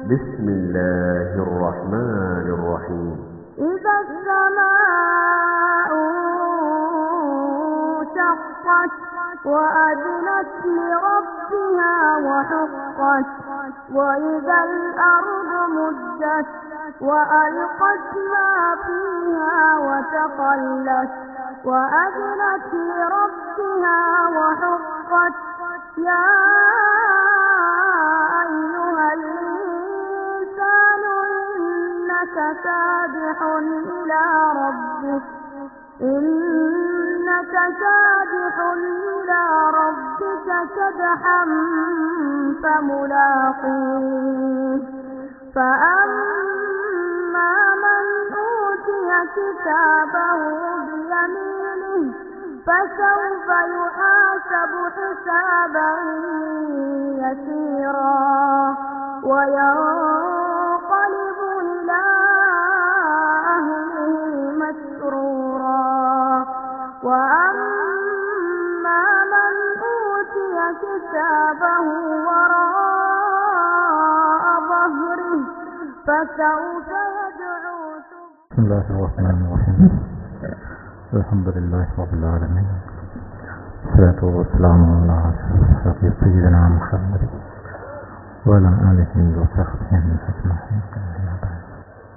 بسم الله الرحمن الرحيم إذا السماء انشقت وأذنت لربها وحقت وإذا الأرض مدت وألقت ما فيها وتخلت وأذنت لربها وحقت يا أيها الإنسان إنك كادح إلى ربك كدحا فملاقيه فأما من أوتي كتابه بيمينه فسوف يحاسب حسابا يسيرا وينقلب إلى أهله مسرورا وأما من أوتي كتابه وراء ظهره فسوف يدعو بسم الله الرحمن الرحيم الحمد لله رب العالمين والصلاة والسلام على أشرف سيدنا محمد وعلى آله وصحبه أجمعين.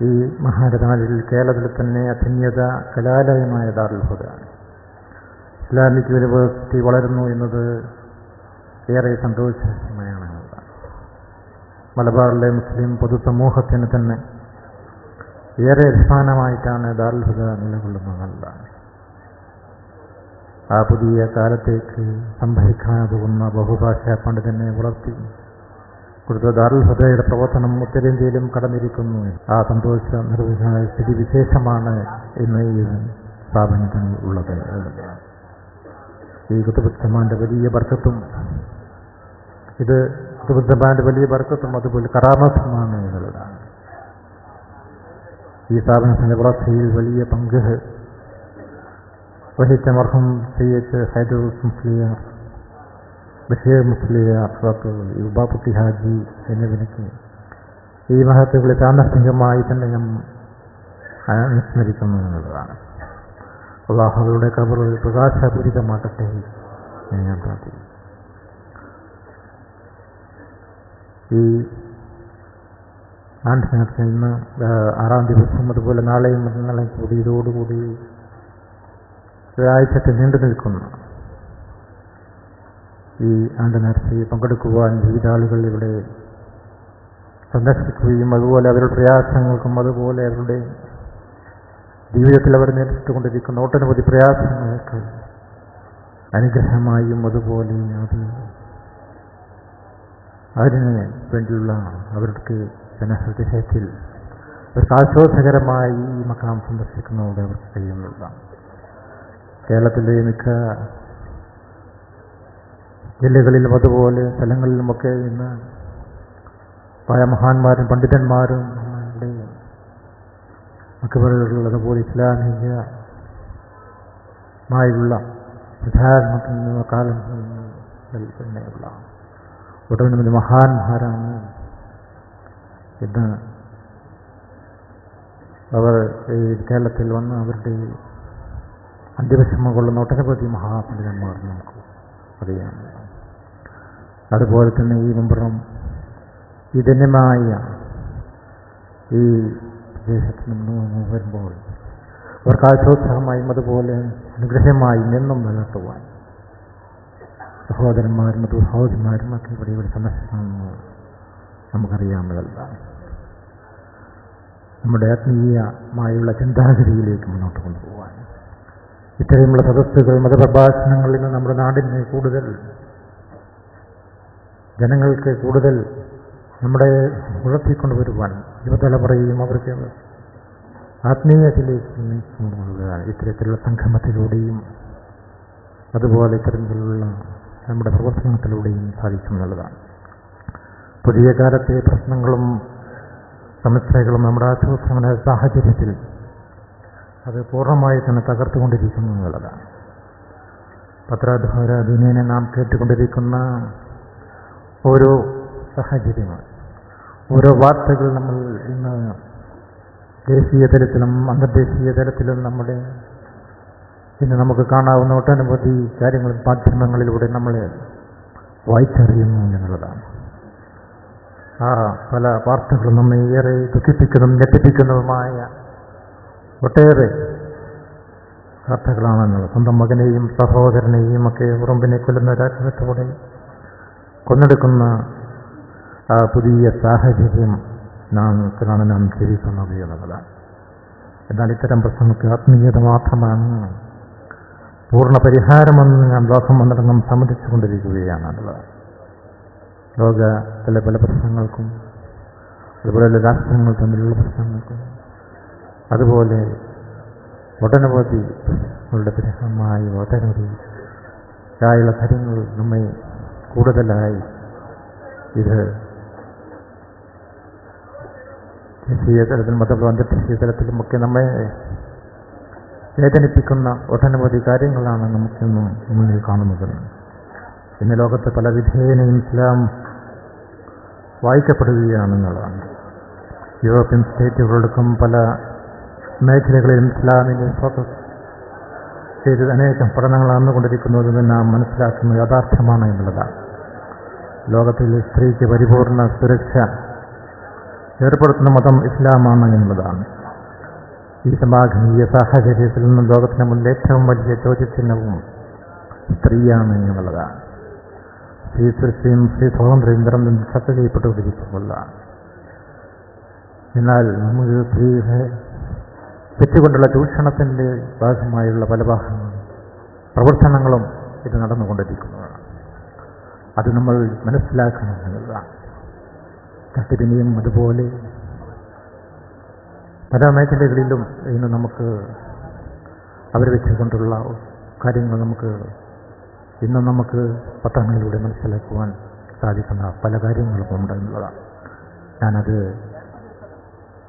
ഈ മഹാരഥനാളിൽ കേരളത്തിൽ തന്നെ അത്യന്ത കലാലയമായ ദാറുൽ ഹുദ ഇസ്ലാമിക് യൂണിവേഴ്സിറ്റി വളരുന്നു എന്നത് ഏറെ സന്തോഷമയമാണ്. മലബാറിലെ മുസ്ലിം പൊതുസമൂഹത്തിന് തന്നെ ഏറെ അഭിമാനമായിട്ടാണ് ദാറുൽ ഹുദ നിലകൊള്ളുന്നതാണ്. ആ പുതിയ കാലത്തേക്ക് സംഭവിക്കാനാകുന്ന ബഹുഭാഷാ പണ്ഡിതനെ വളർത്തി കൊടുത്ത ദാറുൽ ഹുദയുടെ പ്രവർത്തനം ഉത്തരേന്ത്യയിലും കടന്നിരിക്കുന്നു. ആ സന്തോഷ നിർവചന സ്ഥിതിവിശേഷമാണ് ഇന്ന് ഈ സ്ഥാപനത്തിന് ഉള്ളത്. ഈ കുത്തുബുദ്ധമാന്റെ വലിയ ബർക്കത്തും അതുപോലെ കറാമത്തുമാണ് എന്നുള്ളതാണ്. ഈ സ്ഥാപനത്തിൻ്റെ വളർച്ചയിൽ വലിയ പങ്ക് വഹിച്ച മർഹൂം സയ്യിദ് ഹൈദർ മുസ്ലിയാർ, ബഷീർ മുസ്ലിയാർ, ബാപ്പുട്ടി ഹാജി എന്നിവർക്ക് ഈ മഹത്തുക്കളെ സാന്ദർഭികമായി തന്നെ ഞാൻ അനുസ്മരിക്കുന്നു എന്നുള്ളതാണ്. അല്ലാഹുവിന്റെ ഖബർ പ്രകാശപൂരിതമാക്കട്ടെ എന്ന് ഞാൻ പ്രാർത്ഥിക്കുന്നു. ഈ ആണ്ട് നേരത്തെ ഇന്ന് 6-ാം ദിവസം, അതുപോലെ നാളെയും മറ്റന്നാളെയും കൂടി ഇതോടുകൂടി ഒരാഴ്ചക്ക് നീണ്ടു നിൽക്കുന്ന ഈ ആണ്ട് നേർച്ചയിൽ പങ്കെടുക്കുവാൻ വിവിധ ആളുകൾ ഇവിടെ സന്ദർശിക്കുകയും അതുപോലെ അവരുടെ പ്രയാസങ്ങൾക്കും അതുപോലെ അവരുടെ ജീവിതത്തിൽ അവർ നേരിട്ടുകൊണ്ടിരിക്കുന്ന ഒട്ടനവധി പ്രയാസങ്ങൾക്ക് അനുഗ്രഹമായും അതുപോലെ അതിന് വേണ്ടിയുള്ള അവർക്ക് ജനഹൃദയത്തിൽ അവർക്ക് ആശ്വാസകരമായി ഈ മക്കാം സന്ദർശിക്കുന്നതോടെ അവർക്ക് കഴിയുന്നതാണ്. കേരളത്തിലെ മിക്ക ജില്ലകളിലും അതുപോലെ സ്ഥലങ്ങളിലുമൊക്കെ ഇന്ന് പല മഹാന്മാരും പണ്ഡിതന്മാരും അതുപോലെ ഇസ്ലാമികമായുള്ള പ്രധാരണത്തിന് കാലം തന്നെയുള്ള ഒട്ടനവധി മഹാന്മാരാണ് ഇന്ന് അവർ ഈ കേരളത്തിൽ വന്ന് അവരുടെ അന്ത്യവിഷമം കൊള്ളുന്ന ഒട്ടനവധി മഹാപണ്ഡിതന്മാർ നമുക്ക് അറിയാം. അതുപോലെ തന്നെ ഈ മുമ്പുറം ഈ ധന്യമായ ഈ പ്രദേശത്ത് നിന്ന് വരുമ്പോൾ അവർക്ക് ആശ്വാസമായും അതുപോലെ അനുഗ്രഹമായും എന്നും നിലനിർത്തുവാൻ സഹോദരന്മാരും സഹോദരന്മാരും ഒക്കെ ഇവിടെ സന്ദർശിക്കണമെന്ന് നമുക്കറിയാവുന്നതാണ്. നമ്മുടെ ആത്മീയമായുള്ള ചിന്താഗതിയിലേക്ക് മുന്നോട്ട് കൊണ്ടുപോകാൻ ഇത്തരമുള്ള സദസ്സുകൾ, മതപ്രഭാഷണങ്ങളിൽ നിന്ന് നമ്മുടെ നാടിനെ കൂടുതൽ ജനങ്ങൾക്ക് കൂടുതൽ നമ്മുടെ ഉയർത്തിക്കൊണ്ടുവരുവാൻ യുവതലമുറയും അവർക്ക് ആത്മീയത്തിലേക്ക് കൊണ്ടുവരുവാൻ ഇത്തരത്തിലുള്ള സംഗമത്തിലൂടെയും അതുപോലെ ഇത്തരത്തിലുള്ള നമ്മുടെ പ്രവർത്തനത്തിലൂടെയും സാധിക്കുമെന്നുള്ളതാണ്. പുതിയ കാലത്തെ പ്രശ്നങ്ങളും സമസ്യകളും നമ്മുടെ ആശ്വാസന സാഹചര്യത്തിൽ അത് പൂർണ്ണമായി തന്നെ തകർത്തുകൊണ്ടിരിക്കുന്നു എന്നുള്ളതാണ്. പത്രാദ്വാര ദിനേന നാം കേട്ടുകൊണ്ടിരിക്കുന്ന ഓരോ സാഹചര്യങ്ങൾ ഓരോ വാർത്തകൾ നമ്മൾ ഇന്ന് ദേശീയ തലത്തിലും അന്തർദേശീയ തലത്തിലും ഇന്ന് നമുക്ക് കാണാവുന്ന ഒട്ടനവധി കാര്യങ്ങൾ മാധ്യമങ്ങളിലൂടെ നമ്മൾ വായിച്ചറിയുന്നു എന്നുള്ളതാണ്. ആ പല വാർത്തകളും നമ്മെ ഏറെ ദുഃഖിപ്പിക്കുന്നതും ഞെട്ടിപ്പിക്കുന്നതുമായ ഒട്ടേറെ വാർത്തകളാണെന്നുള്ളത്. സ്വന്തം മകനെയും സഹോദരനെയും ഒക്കെ ഉറുമ്പിനെ കൊല്ലുന്ന ഒരാഗ്രഹത്തോടെ കൊന്നെടുക്കുന്ന ആ പുതിയ സാഹചര്യം നാം ജീവിക്കുന്നത് എന്നുള്ളതാണ്. എന്നാൽ ഇത്തരം പ്രശ്നങ്ങൾക്ക് ആത്മീയത മാത്രമാണ് പൂർണ്ണ പരിഹാരമെന്ന് ഞാൻ ലോകം വന്നിടങ്ങും സമ്മതിച്ചു കൊണ്ടിരിക്കുകയാണ് എന്നുള്ളത്. ലോകത്തിലെ പല പ്രശ്നങ്ങൾക്കും അതുപോലെ രാഷ്ട്രങ്ങൾ തമ്മിലുള്ള പ്രശ്നങ്ങൾക്കും അതുപോലെ ഒട്ടനവധി പരിഹാരമായി ഒട്ടനവധി ആയുള്ള കാര്യങ്ങൾ നമ്മെ കൂടുതലായി ഇത് ദേശീയ തലത്തിലും അതുപോലെ അന്തർദേശീയ തലത്തിലുമൊക്കെ നമ്മെ വേദനിപ്പിക്കുന്ന ഒട്ടനവധി കാര്യങ്ങളാണ് നമുക്കിന്നും മുന്നിൽ കാണുന്നത്. ഇന്ന് ലോകത്തെ പല വിധേയനയും ഇസ്ലാം വായിക്കപ്പെടുകയാണെന്നുള്ളതാണ്. യൂറോപ്യൻ സ്റ്റേറ്റുകളടക്കം പല മേഖലകളിലും ഇസ്ലാമിനെ ഫോക്കസ് ചെയ്ത് അനേകം പഠനങ്ങൾ നടന്നുകൊണ്ടിരിക്കുന്നതെന്ന് നാം മനസ്സിലാക്കുന്നത് യാഥാർത്ഥ്യമാണ് എന്നുള്ളതാണ്. ലോകത്തിൽ സ്ത്രീക്ക് പരിപൂർണ സുരക്ഷ ഏർപ്പെടുത്തുന്ന മതം ഇസ്ലാമാണ് എന്നുള്ളതാണ്. ഈ സമാഗമീയ സാഹചര്യത്തിൽ നിന്നും ലോകത്തിന് മുന്നിൽ ഏറ്റവും വലിയ ചോദ്യചിഹ്നവും സ്ത്രീയാണ് എന്നുള്ളതാണ്. സ്ത്രീ സുരക്ഷയും സ്ത്രീ സ്വാതന്ത്ര്യം നിരന്തരം ചർച്ച ചെയ്യപ്പെട്ടുകൊണ്ടിരിക്കുന്നതാണ്. എന്നാൽ നമുക്ക് സ്ത്രീയെ തെറ്റുകൊണ്ടുള്ള ചൂഷണത്തിൻ്റെ ഭാഗമായുള്ള പല പ്രവർത്തനങ്ങളും ഇത് നടന്നുകൊണ്ടിരിക്കുന്നതാണ്. അത് നമ്മൾ മനസ്സിലാക്കണം എന്നുള്ളതാണ്. തട്ടിപ്പിനെയും അതുപോലെ പല മേഖലകളിലും ഇന്ന് നമുക്ക് അവതരിപ്പിച്ചുകൊണ്ടുള്ള കാര്യങ്ങൾ ഇന്നും നമുക്ക് പത്രങ്ങളിലൂടെ മനസ്സിലാക്കുവാൻ സാധിക്കുന്ന പല കാര്യങ്ങളും ഉണ്ട് എന്നുള്ളതാണ്. ഞാനത്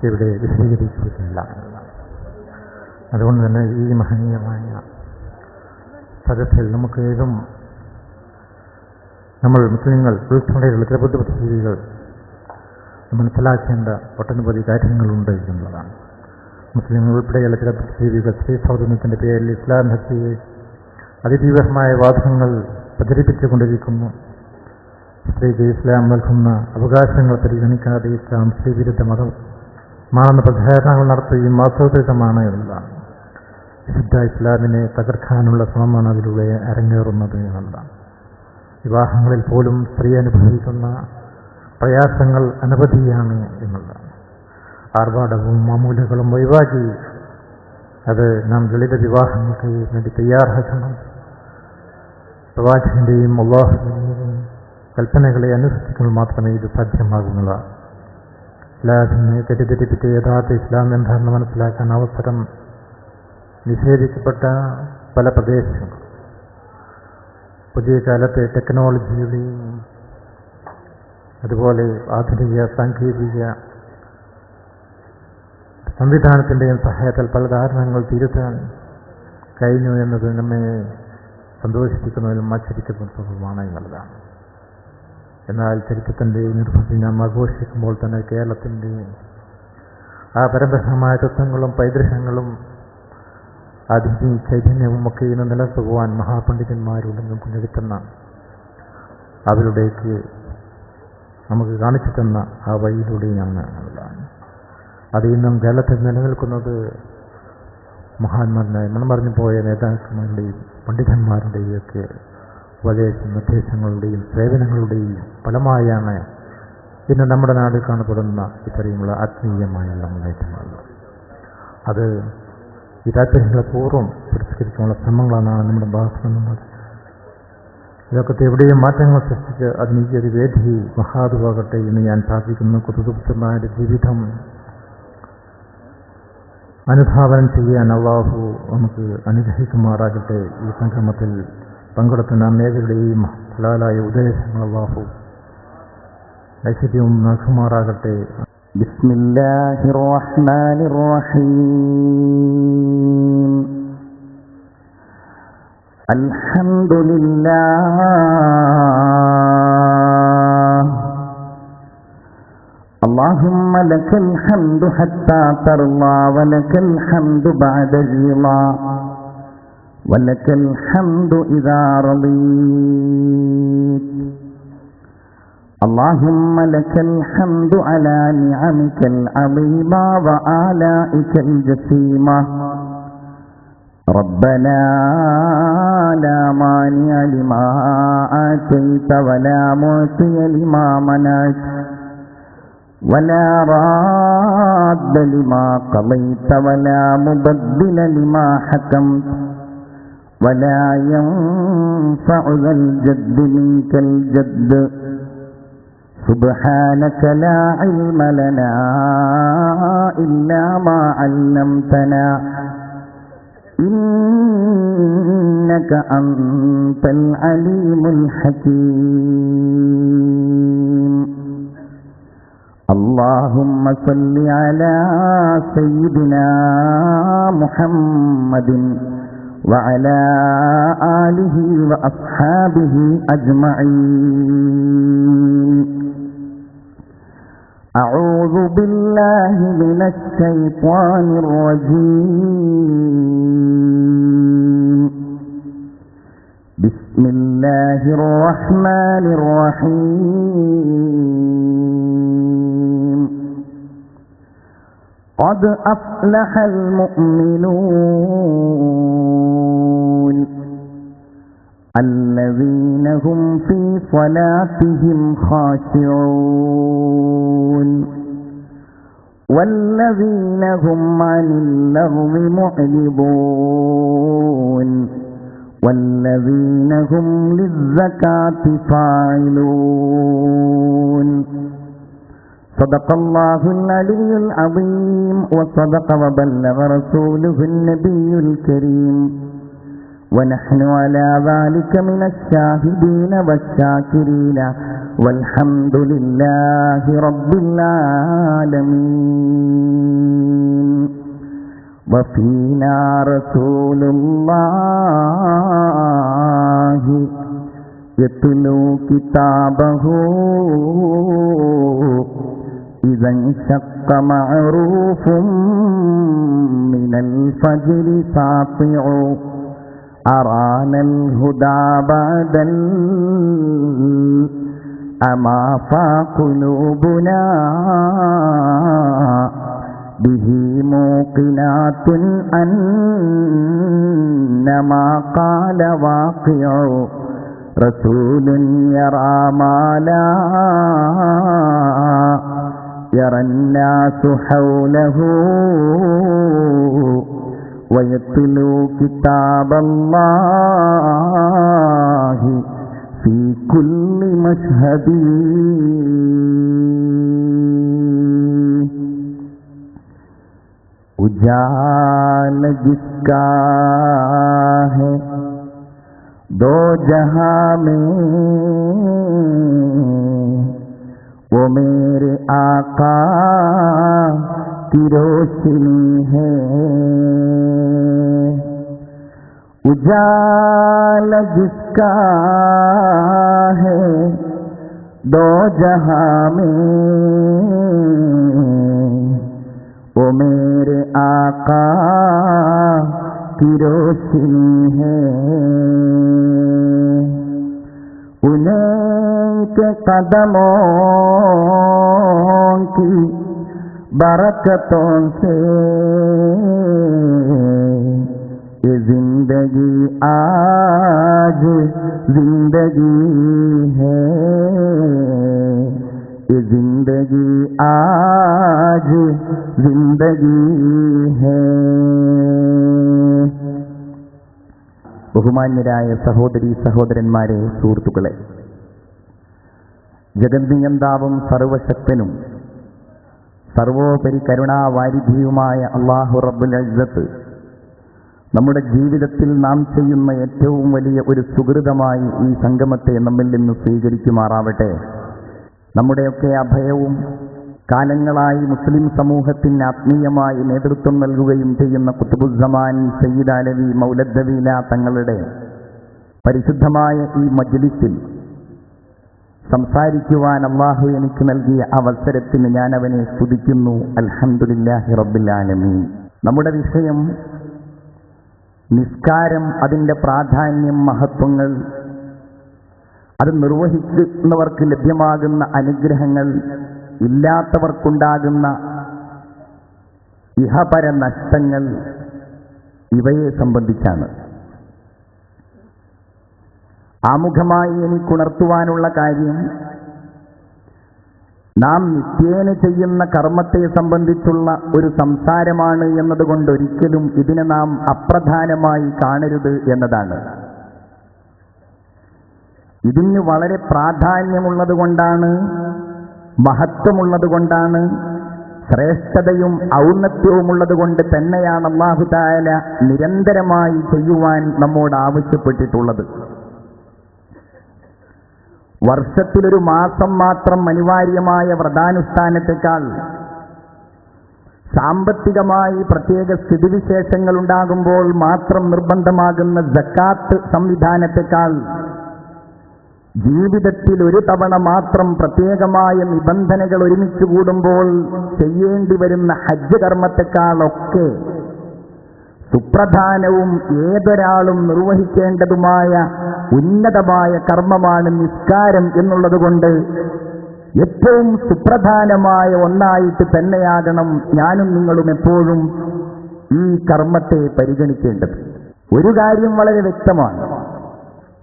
ഇവിടെ വിശദീകരിക്കുകയില്ല എന്നുള്ളതാണ്. അതുകൊണ്ട് തന്നെ ഈ മഹനീയമായ സദസ്സിൽ നമുക്ക് ഏതും നമ്മൾ മുസ്ലിങ്ങൾ ഉൾക്കൊണ്ടേയുള്ള ചില ബുദ്ധിമുട്ടുകൾ മനസ്സിലാക്കേണ്ട ഒട്ടനവധി കാര്യങ്ങളുണ്ട് എന്നുള്ളതാണ്. മുസ്ലിങ്ങൾ ഉൾപ്പെടെയുള്ള ചില ബുദ്ധിജീവികൾ സ്ത്രീ സ്വാതന്ത്ര്യത്തിൻ്റെ പേരിൽ ഇസ്ലാം ഹത്യയെ അതിതീവ്രമായ വാദങ്ങൾ പ്രചരിപ്പിച്ചുകൊണ്ടിരിക്കുന്നു. സ്ത്രീക്ക് ഇസ്ലാം നൽകുന്ന അവകാശങ്ങൾ പരിഗണിക്കാതെ ഇസ്ലാം സ്ത്രീവിരുദ്ധ മതമാണെന്ന പ്രചാരണങ്ങൾ നടത്തുകയും ആസൂത്രിതമാണ് എന്നുള്ളതാണ്. വിശുദ്ധ ഇസ്ലാമിനെ തകർക്കാനുള്ള ശ്രമമാണ് അതിലൂടെ അരങ്ങേറുന്നത് എന്നുള്ളതാണ്. വിവാഹങ്ങളിൽ പോലും സ്ത്രീ അനുഭവിക്കുന്ന പ്രയാസങ്ങൾ അനവധിയാണ് എന്നുള്ളതാണ്. ആർഭാടവും മാമൂലകളും ഒഴിവാക്കി അത് നാം ലളിത വിവാഹങ്ങൾക്ക് വേണ്ടി തയ്യാറാക്കണം. പ്രവാചകന്റെയും അല്ലാഹുവിന്റെയും കൽപ്പനകളെ അനുസരിക്കുമ്പോൾ മാത്രമേ ഇത് സാധ്യമാകുന്നതാണ്. ഇസ്ലാമിനെ തെറ്റിദ്ധരിപ്പിച്ച് യഥാർത്ഥ ഇസ്ലാം എന്താണെന്ന് മനസ്സിലാക്കാൻ അവസരം നിഷേധിക്കപ്പെട്ട പല പ്രദേശങ്ങൾ പുതിയ കാലത്തെ ടെക്നോളജിയുടെയും അതുപോലെ ആധുനിക സാങ്കേതിക സംവിധാനത്തിൻ്റെയും സഹായത്താൽ പല ധാരണകൾ തിരുത്താൻ കഴിഞ്ഞു എന്നത് നമ്മെ സന്തോഷിപ്പിക്കുന്നതിലും ആശ്ചര്യപ്പെടുത്തുന്നതുമാണ് എന്നുള്ളതാണ്. എന്നാൽ ചരിത്രത്തിൻ്റെ നിർഭരത്തിൽ നാം ആഘോഷിക്കുമ്പോൾ തന്നെ കേരളത്തിൻ്റെ ആ പരമ്പരാഗതമായ തത്വങ്ങളും പൈതൃകങ്ങളും ആധുനിക ചൈതന്യവും ഒക്കെ ഇന്ന് നിലനിർത്തുവാൻ മഹാപണ്ഡിതന്മാരുണ്ടെന്നും പുനരുത്തുന്ന അവരുടേക്ക് നമുക്ക് കാണിച്ചു തന്ന ആ വഴിയിലൂടെയാണ് എന്നുള്ളതാണ്. അത് ഇന്നും കേരളത്തിൽ നിലനിൽക്കുന്നത് മഹാന്മാരുടെ മൺമറഞ്ഞു പോയ നേതാക്കന്മാരുടെയും പണ്ഡിതന്മാരുടെയും ഒക്കെ വലിയ നിർദ്ദേശങ്ങളുടെയും സേവനങ്ങളുടെയും ഫലമായാണ് ഇന്ന് നമ്മുടെ നാട്ടിൽ കാണപ്പെടുന്ന ഇത്രയുമുള്ള ആത്മീയമായുള്ള മുന്നേറ്റങ്ങൾ. അത് ഈ താല്പര്യങ്ങളെ പൂർവ്വം പുരസ്കരിക്കാനുള്ള ശ്രമങ്ങളാണ് നമ്മുടെ ഭാഗത്തുനിന്നത്. ഇതൊക്കെ എവിടെയും മാറ്റങ്ങൾ സൃഷ്ടിച്ച് അതിനൊരു വേദി മഹാതുവാകട്ടെ എന്ന് ഞാൻ പ്രാർത്ഥിക്കുന്നു. കുതുബുദ്ധന്മാരുടെ ജീവിതം അനുധാവനം ചെയ്യാൻ അല്ലാഹു നമുക്ക് അനുഗ്രഹിക്കുമാറാകട്ടെ. ഈ സംഗമത്തിൽ പങ്കെടുക്കുന്ന മേഖലയുടെയും ഹലാലായ ഉദ്ദേശങ്ങൾ അല്ലാഹു ഐശ്വര്യവും നൽകുമാറാകട്ടെ. ബിസ്മില്ലാഹിർ റഹ്മാനിർ റഹീം. അൽഹംദുലില്ലാഹ് اللهم لك الحمد حتى ترضى ولك الحمد بعد الرضا ولك الحمد إذا رضيت. اللهم لك الحمد على نعمك العظيمة وآلائك الجسيمة. ربنا لا مانع لما آتيت ولا معطي لما منعت ولا راد لما قضيت ولا مبدل لما حكمت ولا ينفع ذا الجد منك الجد. سبحانك لا علم لنا إلا ما علمتنا إنك أنت العليم الحكيم. اللهم صل على سيدنا محمد وعلى آله وأصحابه أجمعين. أعوذ بالله من الشيطان الرجيم. بسم الله الرحمن الرحيم. قد أفلح المؤمنون الذين هم في صلاتهم خاشعون والذين هم عن اللغو معرضون والذين هم للزكاة فاعلون. صدق الله العلي العظيم وصدق وبلغ رسوله النبي الكريم ونحن على ذلك من الشاهدين والشاكرين والحمد لله رب العالمين. وفينا رسول الله يتلو كتابه إذا انشق معروف من الفجر ساطع. أرانا الهدى بعد الأمى فقلوبنا به موقنات أن ما قال واقع. رسول يرى ما لا يرى الناس حوله ويتلو كتاب الله في كل مشهد. उजाला जिसका है दो जहां में वो मेरे आका की रोशनी है. उजाला जिसका है दो जहां में वो मेरे आका की रोशनी है. उनके कदमों की बरकतों से ये जिंदगी आज जिंदगी है. ये जिंदगी आज जिंदगी है. ബഹുമാന്യരായ സഹോദരീ സഹോദരന്മാരെ, സുഹൃത്തുക്കളെ, ജഗന്നിയന്താവും സർവശക്തനും സർവോപരി കരുണാവാരിധിയുമായ അല്ലാഹു റബ്ബുൽ ഇസ്സത്ത് നമ്മുടെ ജീവിതത്തിൽ നാം ചെയ്യുന്ന ഏറ്റവും വലിയ ഒരു സുഹൃതമായി ഈ സംഗമത്തെ നമ്മിൽ നിന്ന് സ്വീകരിക്കുമാറാവട്ടെ. നമ്മുടെയൊക്കെ അഭയവും കാലങ്ങളായി മുസ്ലിം സമൂഹത്തിന് ആത്മീയമായി നേതൃത്വം നൽകുകയും ചെയ്യുന്ന ഖുത്ബുസ്സമാൻ സയ്യിദ് അലവി മൗലദ്ദവീല തങ്ങളുടെ പരിശുദ്ധമായ ഈ മജ്ലിസിൽ സംസാരിക്കുവാൻ അല്ലാഹു എനിക്ക് നൽകിയ അവസരത്തിന് ഞാൻ അവനെ സ്തുതിക്കുന്നു. അൽഹംദുലില്ലാഹി റബ്ബിൽ ആലമീൻ. നമ്മുടെ വിഷയം നിസ്കാരം, അതിൻ്റെ പ്രാധാന്യം, മഹത്വങ്ങൾ, അത് നിർവഹിക്കുന്നവർക്ക് ലഭ്യമാകുന്ന അനുഗ്രഹങ്ങൾ, ഇല്ലാത്തവർക്കുണ്ടാകുന്ന ഇഹപര നഷ്ടങ്ങൾ, ഇവയെ സംബന്ധിച്ചാണ്. ആമുഖമായി എനിക്കുണർത്തുവാനുള്ള കാര്യം, നാം നിത്യേന ചെയ്യുന്ന കർമ്മത്തെ സംബന്ധിച്ചുള്ള ഒരു സംസാരമാണ് എന്നതുകൊണ്ട് ഒരിക്കലും ഇതിനെ നാം അപ്രധാനമായി കാണരുത് എന്നതാണ്. ഇതിന് വളരെ പ്രാധാന്യമുള്ളത് കൊണ്ടാണ്, മഹത്വമുള്ളത് കൊണ്ടാണ്, ശ്രേഷ്ഠതയും ഔന്നത്യവുമുള്ളത് കൊണ്ട് തന്നെയാണ് അല്ലാഹു തആല നിരന്തരമായി ചെയ്യുവാൻ നമ്മോട് ആവശ്യപ്പെട്ടിട്ടുള്ളത്. വർഷത്തിലൊരു മാസം മാത്രം അനിവാര്യമായ വ്രതാനുഷ്ഠാനത്തെക്കാൾ സാമ്പത്തികമായി പ്രത്യേക സ്ഥിതിവിശേഷങ്ങൾ ഉണ്ടാകുമ്പോൾ മാത്രം നിർബന്ധമാകുന്ന സക്കാത്ത് സംവിധാനത്തെക്കാൾ ജീവിതത്തിൽ ഒരു തവണ മാത്രം പ്രത്യേകമായ നിബന്ധനകൾ ഒരുമിച്ച് കൂടുമ്പോൾ ചെയ്യേണ്ടി വരുന്ന ഹജ്ജ് കർമ്മത്തെക്കാളൊക്കെ സുപ്രധാനവും ഏതൊരാളും നിർവഹിക്കേണ്ടതുമായ ഉന്നതമായ കർമ്മമാണ് നിസ്കാരം എന്നുള്ളതുകൊണ്ട് ഏറ്റവും സുപ്രധാനമായ ഒന്നായിട്ട് തന്നെയാകണം ഞാനും നിങ്ങളും എപ്പോഴും ഈ കർമ്മത്തെ പരിഗണിക്കേണ്ടത്. ഒരു കാര്യം വളരെ വ്യക്തമാണ്,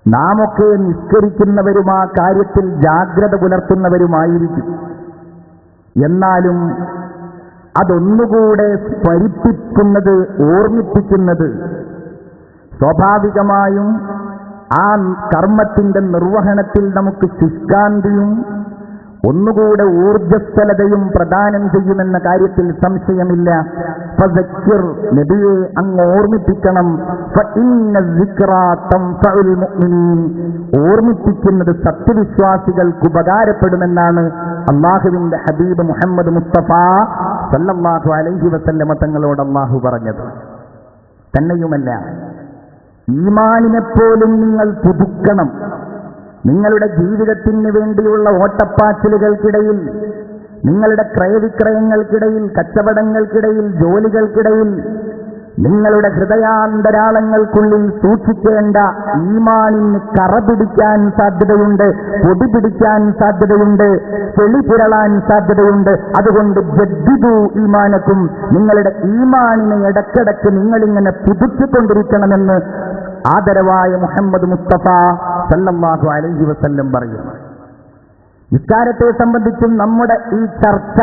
നാമൊക്കെ നിസ്കരിക്കുന്നവരും ആ കാര്യത്തിൽ ജാഗ്രത പുലർത്തുന്നവരുമായിരിക്കും. എന്നാലും അതൊന്നുകൂടെ സ്മരിപ്പിക്കുന്നത്, ഓർമ്മിപ്പിക്കുന്നത് സ്വാഭാവികമായും ആ കർമ്മത്തിന്റെ നിർവഹണത്തിൽ നമുക്ക് ശുഷ്കാന്തിയും ഒന്നുകൂടെ ഊർജ്ജസ്വലതയും പ്രദാനം ചെയ്യുമെന്ന കാര്യത്തിൽ സംശയമില്ല. ഫസക്കിർ, നബിയെ അങ്ങ് ഓർമ്മിപ്പിക്കണം. ഫഇന്ന സിക്റാ തൻഫഉൽ മുഅ്മിനീൻ, ഓർമ്മിപ്പിക്കുന്നത് സത്യവിശ്വാസികൾക്ക് ഉപകാരപ്പെടുമെന്നാണ് അല്ലാഹുവിന്റെ ഹബീബ് മുഹമ്മദ് മുസ്തഫ സല്ലല്ലാഹു അലൈഹി വസല്ലമ തങ്ങളോട് അല്ലാഹു പറഞ്ഞത്. തന്നെയുമല്ല, ഈമാനിനെപ്പോലും നിങ്ങൾ പുതുക്കണം. നിങ്ങളുടെ ജീവിതത്തിന് വേണ്ടിയുള്ള ഓട്ടപ്പാച്ചിലുകൾക്കിടയിൽ, നിങ്ങളുടെ ക്രയവിക്രയങ്ങൾക്കിടയിൽ, കച്ചവടങ്ങൾക്കിടയിൽ, ജോലികൾക്കിടയിൽ, നിങ്ങളുടെ ഹൃദയാന്തരാളങ്ങൾക്കുള്ളിൽ സൂക്ഷിക്കേണ്ട ഈമാനിന് കറ പിടിക്കാൻ സാധ്യതയുണ്ട്, പൊടി പിടിക്കാൻ സാധ്യതയുണ്ട്, ചെളി പുരളാൻ സാധ്യതയുണ്ട്. അതുകൊണ്ട് ജദ്ദിദു ഈമാനക്കും, നിങ്ങളുടെ ഈമാനിനെ ഇടക്കിടക്ക് നിങ്ങളിങ്ങനെ പുതുക്കിക്കൊണ്ടിരിക്കണമെന്ന് ആദരവായ മുഹമ്മദ് മുസ്തഫ സല്ലല്ലാഹു അലൈഹി വസല്ലം പറയുന്നു. നിസ്കാരത്തെ സംബന്ധിച്ചും നമ്മുടെ ഈ ചർച്ച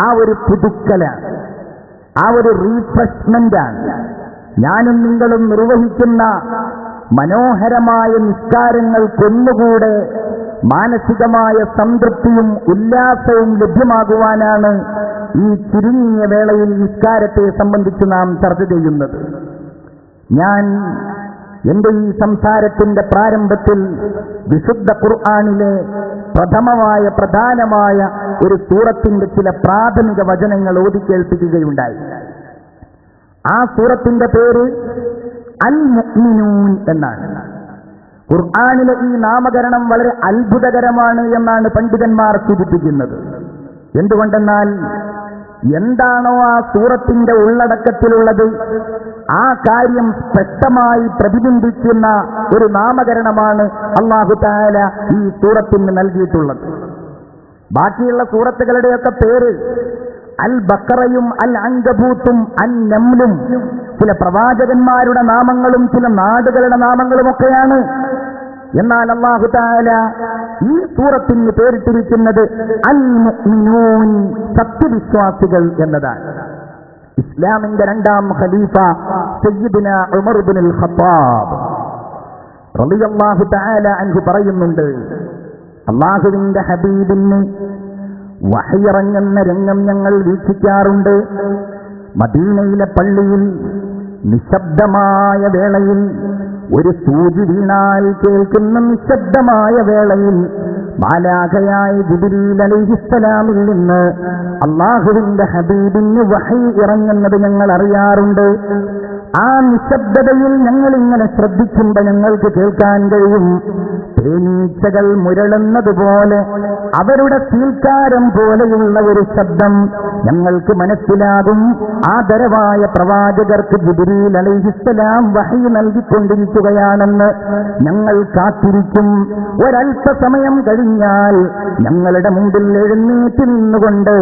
ആ ഒരു പുതുക്കലാണ്, ആ ഒരു റീഫ്രഷ്മെന്റാണ്. ഞാനും നിങ്ങളും നിർവഹിക്കുന്ന മനോഹരമായ നിസ്കാരങ്ങൾക്കൊന്നുകൂടെ മാനസികമായ സംതൃപ്തിയും ഉല്ലാസവും ലഭ്യമാകുവാനാണ് ഈ ചുരുങ്ങിയ വേളയിൽ നിസ്കാരത്തെ സംബന്ധിച്ച് നാം ചർച്ച ചെയ്യുന്നത്. ഞാൻ എന്റെ ഈ സംസാരത്തിന്റെ പ്രാരംഭത്തിൽ വിശുദ്ധ ഖുർആനിലെ പ്രധാനമായ ഒരു സൂറത്തിന്റെ ചില പ്രാഥമിക വചനങ്ങൾ ഓതിക്കേൾപ്പിക്കുകയുണ്ടായി. ആ സൂറത്തിന്റെ പേര് അൽ മുഅ്മിനൂൻ എന്നാണ്. ഖുർആനിലെ ഈ നാമകരണം വളരെ അത്ഭുതകരമാണ് എന്നാണ് പണ്ഡിതന്മാർ സൂചിപ്പിക്കുന്നത്. എന്തുകൊണ്ടെന്നാൽ എന്താണോ ആ സൂറത്തിന്റെ ഉള്ളടക്കത്തിലുള്ളത് ആ കാര്യം സ്പഷ്ടമായി പ്രതിബിംബിക്കുന്ന ഒരു നാമകരണമാണ് അല്ലാഹു തആല ഈ സൂറത്തിന് നൽകിയിട്ടുള്ളത്. ബാക്കിയുള്ള സൂറത്തുകളുടെയൊക്കെ പേര് അൽ ബഖറയും അൽ അൻകബൂത്തും അൻ നംലും ചില പ്രവാചകന്മാരുടെ നാമങ്ങളും ചില നാടുകളുടെ നാമങ്ങളുമൊക്കെയാണ്. എന്നാൽ അല്ലാഹു തആല ഈ സൂറത്തിന് പേരിട്ടിരിക്കുന്നത് അൽ മുഅ്മിനൂൻ, സത്യവിശ്വാസികൾ എന്നതാണ്. ഇസ്ലാമിന്റെ രണ്ടാം ഖലീഫ സയ്യിദുന ഉമർ ഇബ്നുൽ ഖത്താബ് റളിയല്ലാഹു തആല അൻഹു പറയുന്നുണ്ട്, അല്ലാഹുവിന്റെ ഹബീബിന് വഹയിറങ്ങുന്ന രംഗം ഞങ്ങൾ വീക്ഷിക്കാറുണ്ട്. മദീനയിലെ പള്ളിയിൽ നിശബ്ദമായ വേളയിൽ, ഒരു സൂചി വീണാൽ കേൾക്കുന്ന നിശബ്ദമായ വേളയിൽ മാലാഖയായ ജിബ്രീൽ അലൈഹിസ്സലാമിൽ നിന്ന് അല്ലാഹുവിന്റെ ഹബീബിന് വഹി ഇറങ്ങുന്നത് ഞങ്ങൾ അറിയാറുണ്ട്. ആ നിശബ്ദതയിൽ ഞങ്ങളിങ്ങനെ ശ്രദ്ധിക്കുമ്പോൾ ഞങ്ങൾക്ക് കേൾക്കാൻ കഴിയും തേനീച്ചകൾ മുരളുന്നതുപോലെ അവരുടെ സീൽക്കാരം പോലെയുള്ള ഒരു ശബ്ദം ഞങ്ങൾക്ക് മനസ്സിലാകും. ആദരവായ പ്രവാചകർക്ക് ജിബ്രീൽ അലൈഹിസ്സലാം വഹി നൽകിക്കൊണ്ടിരിക്കുകയാണെന്ന് ഞങ്ങൾ കാത്തിരിക്കും. ഒരല്പസമയം കഴിഞ്ഞാൽ ഞങ്ങളുടെ മുമ്പിൽ എഴുന്നേറ്റ് നിന്നുകൊണ്ട്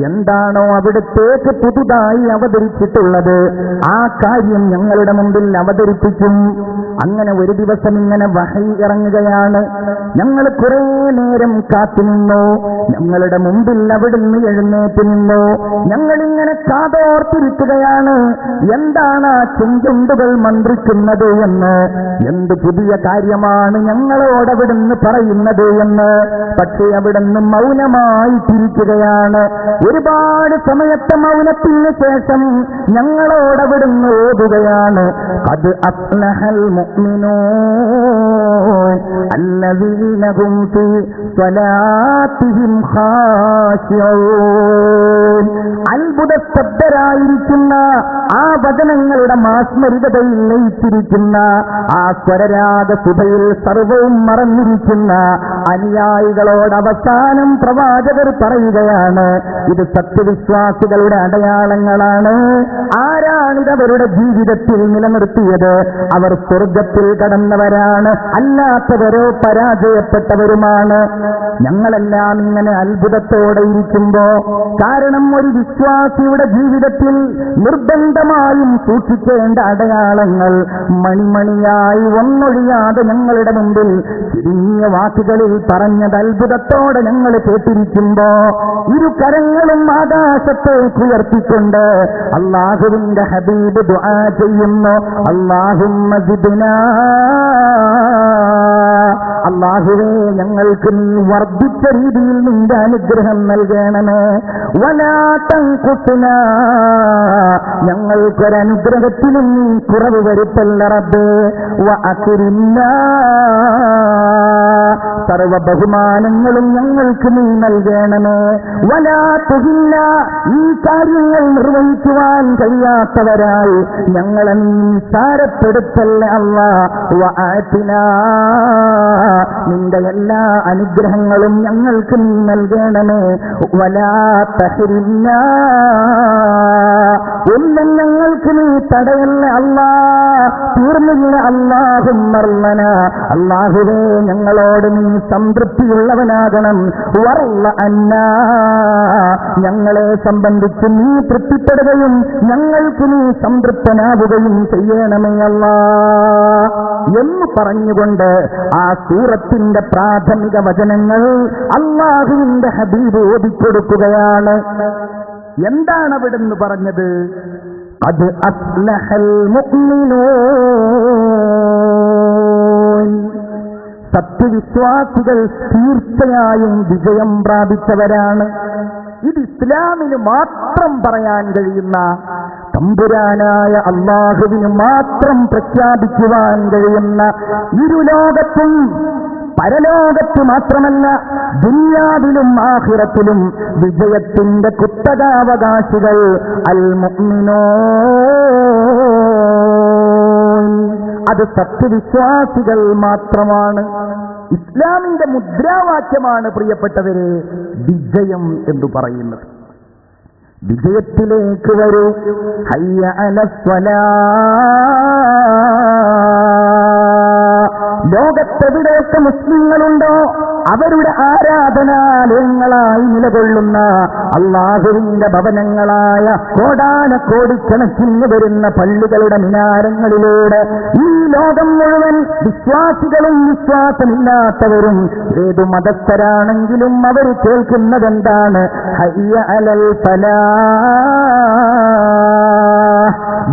എന്താണോ അവിടത്തേക്ക് പുതുതായി അവതരിച്ചിട്ടുള്ളത് ആ കാര്യം ഞങ്ങളുടെ മുമ്പിൽ അവതരിപ്പിക്കും. അങ്ങനെ ഒരു ദിവസം ഇങ്ങനെ വഹി ഇറങ്ങുകയാണ്. ഞങ്ങൾ കുറേ നേരം കാത്തുനിന്നു. ഞങ്ങളുടെ മുമ്പിൽ അവിടുന്ന് എഴുന്നേറ്റ് നിന്നു. ഞങ്ങളിങ്ങനെ കാതോർത്തിരിക്കുകയാണ് എന്താണ് ആ ചെഞ്ചുണ്ടുകൾ മന്ത്രിക്കുന്നത് എന്ന്, എന്ത് പുതിയ കാര്യമാണ് ഞങ്ങളോട് അവിടുന്ന് പറയുന്നത് എന്ന്. പക്ഷേ അവിടുന്ന് മൗനമായി തിരിക്കുകയാണ്. ഒരുപാട് സമയത്തെ മൗനത്തിന് ശേഷം ഞങ്ങളോട് അവിടുന്ന് ഓതുകയാണ് ഖദ് അഫ്ലഹൽ മുഅ്മിനൂൻ അല്ലദീന ഹും ഫീ സ്വലാത്തിഹിം ഖാശിഊൻ. അത്ഭുത ശബ്ദരായിരിക്കുന്ന ആ വചനങ്ങളുടെ മാസ്മരികതയിൽ ലയിച്ചിരിക്കുന്ന ആ സ്വരരാഗ സുധയിൽ സർവവും മറന്നിരിക്കുന്ന അനുയായികളോട് അവസാനം പ്രവാചകർ പറയുകയാണ് ഇത് സത്യവിശ്വാസികളുടെ അടയാളങ്ങളാണ്. ആരാണിതവരുടെ ജീവിതത്തിൽ നിലനിർത്തിയത്? അവർ സ്വർഗത്തിൽ കടന്നവരാണ്, അല്ലാത്തവരോ പരാജയപ്പെട്ടവരുമാണ്. ഞങ്ങളെല്ലാം ഇങ്ങനെ അത്ഭുതത്തോടെ ഇരിക്കുമ്പോ, കാരണം ഒരു വിശ്വാസിയുടെ ജീവിതത്തിൽ നിർബന്ധമായും സൂക്ഷിക്കേണ്ട അടയാളങ്ങൾ മണിമണിയായി ഒന്നൊഴിയാതെ ഞങ്ങളുടെ മുമ്പിൽ ചുരുങ്ങിയ വാക്കുകളിൽ പറഞ്ഞത് അത്ഭുതത്തോടെ ഞങ്ങൾ കേട്ടിരിക്കുമ്പോ ഇരു കരങ്ങളും ആകാശത്തേക്ക് ഉയർത്തിക്കൊണ്ട് അല്ലാഹുവിന്റെ ഹബീബ് ദുആ ചെയ്യുന്നു അല്ലാഹുമ്മ സിദ്നാ, അല്ലാഹുവേ ഞങ്ങൾക്ക് നീ വർദ്ധിച്ച രീതിയിൽ നിന്റെ അനുഗ്രഹം നൽകണമേ. വലാ തൻഖുസ്നാ, ഞങ്ങൾക്കൊരനുഗ്രഹത്തിലും നീ കുറവ് വരുത്തല്ല റബ്ബേ. വഅക്രിംനാ, സർവ ബഹുമാനങ്ങളും ഞങ്ങൾക്ക് നീ നൽകണമേ. വലാ തുഹിന്നാ, ഈ കാര്യങ്ങൾ നിർവഹിക്കുവാൻ കഴിയാത്തവരായി ഞങ്ങളെ നീ നിസ്സാരപ്പെടുത്തല്ല അല്ലാഹ്. വആതിനാ, നിന്റെ എല്ലാ അനുഗ്രഹങ്ങളും ഞങ്ങൾക്ക് നീ നൽകണമേ. വലാ തഹ്രിംനാ, ഒന്നും ഞങ്ങൾക്ക് നീ തടയല്ല അല്ലാഹ്. തീർന്നില്ല അല്ലാഹുമ്മർലന, അല്ലാഹുവേ ഞങ്ങളോട് നീ സംതൃപ്തിയുള്ളവനാകണം. വർള അന്നാ, ഞങ്ങളെ സംബന്ധിച്ച് നീ തൃപ്തിപ്പെടുകയും ഞങ്ങൾക്ക് നീ സംതൃപ്തനാവുകയും ചെയ്യണമേ അല്ലാഹ് എന്ന് പറഞ്ഞുകൊണ്ട് ആ സൂറത്തിന്റെ പ്രാഥമിക വചനങ്ങൾ അല്ലാഹുവിന്റെ ഹബീബ് ഓതിക്കൊടുക്കുകയാണ്. എന്താണ് അവിടുന്ന് പറഞ്ഞത്? ഖദ് അഫ്ലഹൽ മുഅ്മിനൂൻ, സത്യവിശ്വാസികൾ തീർച്ചയായും വിജയം പ്രാപിച്ചവരാണ്. ഇത് ഇസ്ലാമിന് മാത്രം പറയാൻ കഴിയുന്ന, തമ്പുരാനായ അല്ലാഹുവിന് മാത്രം പ്രഖ്യാപിക്കുവാൻ കഴിയുന്ന, ഇരുലോകത്തും പരലോകത്ത് മാത്രമല്ല ദുനിയാവിലും ആഖിറത്തിലും വിജയത്തിന്റെ കുത്തകാവകാശികൾ അൽ മുഅ്മിനൂൻ, അത് സത്യവിശ്വാസികൾ മാത്രമാണ്. ഇസ്ലാമിന്റെ മുദ്രാവാക്യമാണ് പ്രിയപ്പെട്ടവരെ വിജയം എന്ന് പറയുന്നത്. വിജയത്തിലേക്ക് വരൂ, ഹയ്യ അലസ്സലാ. ലോകത്തെവിടെയൊക്കെ മുസ്ലിങ്ങളുണ്ടോ അവരുടെ ആരാധനാലയങ്ങളായി നിലകൊള്ളുന്ന അല്ലാഹുവിന്റെ ഭവനങ്ങളായ കോടാനക്കോടിക്കണക്കിന് വരുന്ന പള്ളികളുടെ മിനാരങ്ങളിലൂടെ ഈ ലോകം മുഴുവൻ വിശ്വാസികളും വിശ്വാസമില്ലാത്തവരും ഏതു മതസ്ഥരാണെങ്കിലും അവർ കേൾക്കുന്നതെന്താണ്? ഹയ്യ അലൽ ഫലാഹ്,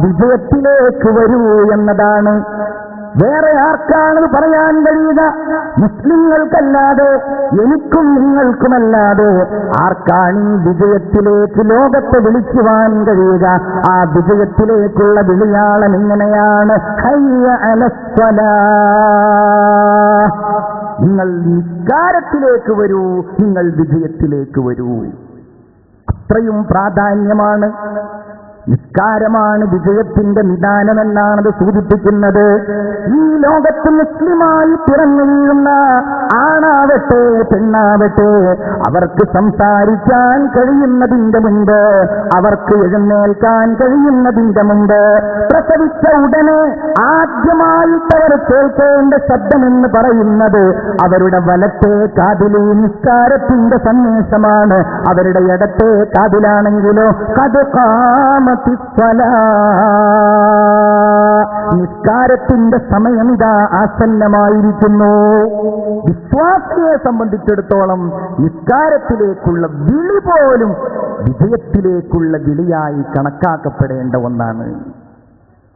വിജയത്തിലേക്ക് വരൂ എന്നതാണ്. വേറെ ആർക്കാണത് പറയാൻ കഴിയുക? മുസ്ലിങ്ങൾക്കല്ലാതെ, എനിക്കും നിങ്ങൾക്കുമല്ലാതെ ആർക്കാണ് ഈ വിജയത്തിലേക്ക് ലോകത്തെ വിളിക്കുവാൻ കഴിയുക? ആ വിജയത്തിലേക്കുള്ള വിളിയാളം എങ്ങനെയാണ്? ഹയ്യ അലസ്സലാഹ്, നിങ്ങൾ നിസ്കാരത്തിലേക്ക് വരൂ, നിങ്ങൾ വിജയത്തിലേക്ക് വരൂ. അത്രയും പ്രാധാന്യമാണ് നിസ്കാരമാണ് വിജയത്തിന്റെ നിദാനമെന്നാണത് സൂചിപ്പിക്കുന്നത്. ഈ ലോകത്ത് മുസ്ലിമായി പിറന്നു വീഴുന്ന ആണാവട്ടെ പെണ്ണാവട്ടെ, അവർക്ക് സംസാരിക്കാൻ കഴിയുന്നതിന്റെ മുൻപ്, അവർക്ക് എഴുന്നേൽക്കാൻ കഴിയുന്നതിന്റെ മുൻപ്, പ്രസവിച്ച ഉടനെ ആദ്യമായിട്ടവർ കേൾക്കേണ്ട ശബ്ദമെന്ന് പറയുന്നത് അവരുടെ വലത്തെ കാതിലെ നിസ്കാരത്തിന്റെ സന്ദേശമാണ്. അവരുടെ ഇടത്തെ കാതിലാണെങ്കിലോ ഖദ് ഖാമത്തിസ്സലാ, നിസ്കാരത്തിന്റെ സമയമിതാ ആസന്നമായിരിക്കുന്നു. വിശ്വാസിയെ സംബന്ധിച്ചിടത്തോളം നിസ്കാരത്തിലേക്കുള്ള വിളി പോലും വിജയത്തിലേക്കുള്ള വിളിയായി കണക്കാക്കപ്പെടേണ്ട ഒന്നാണ്.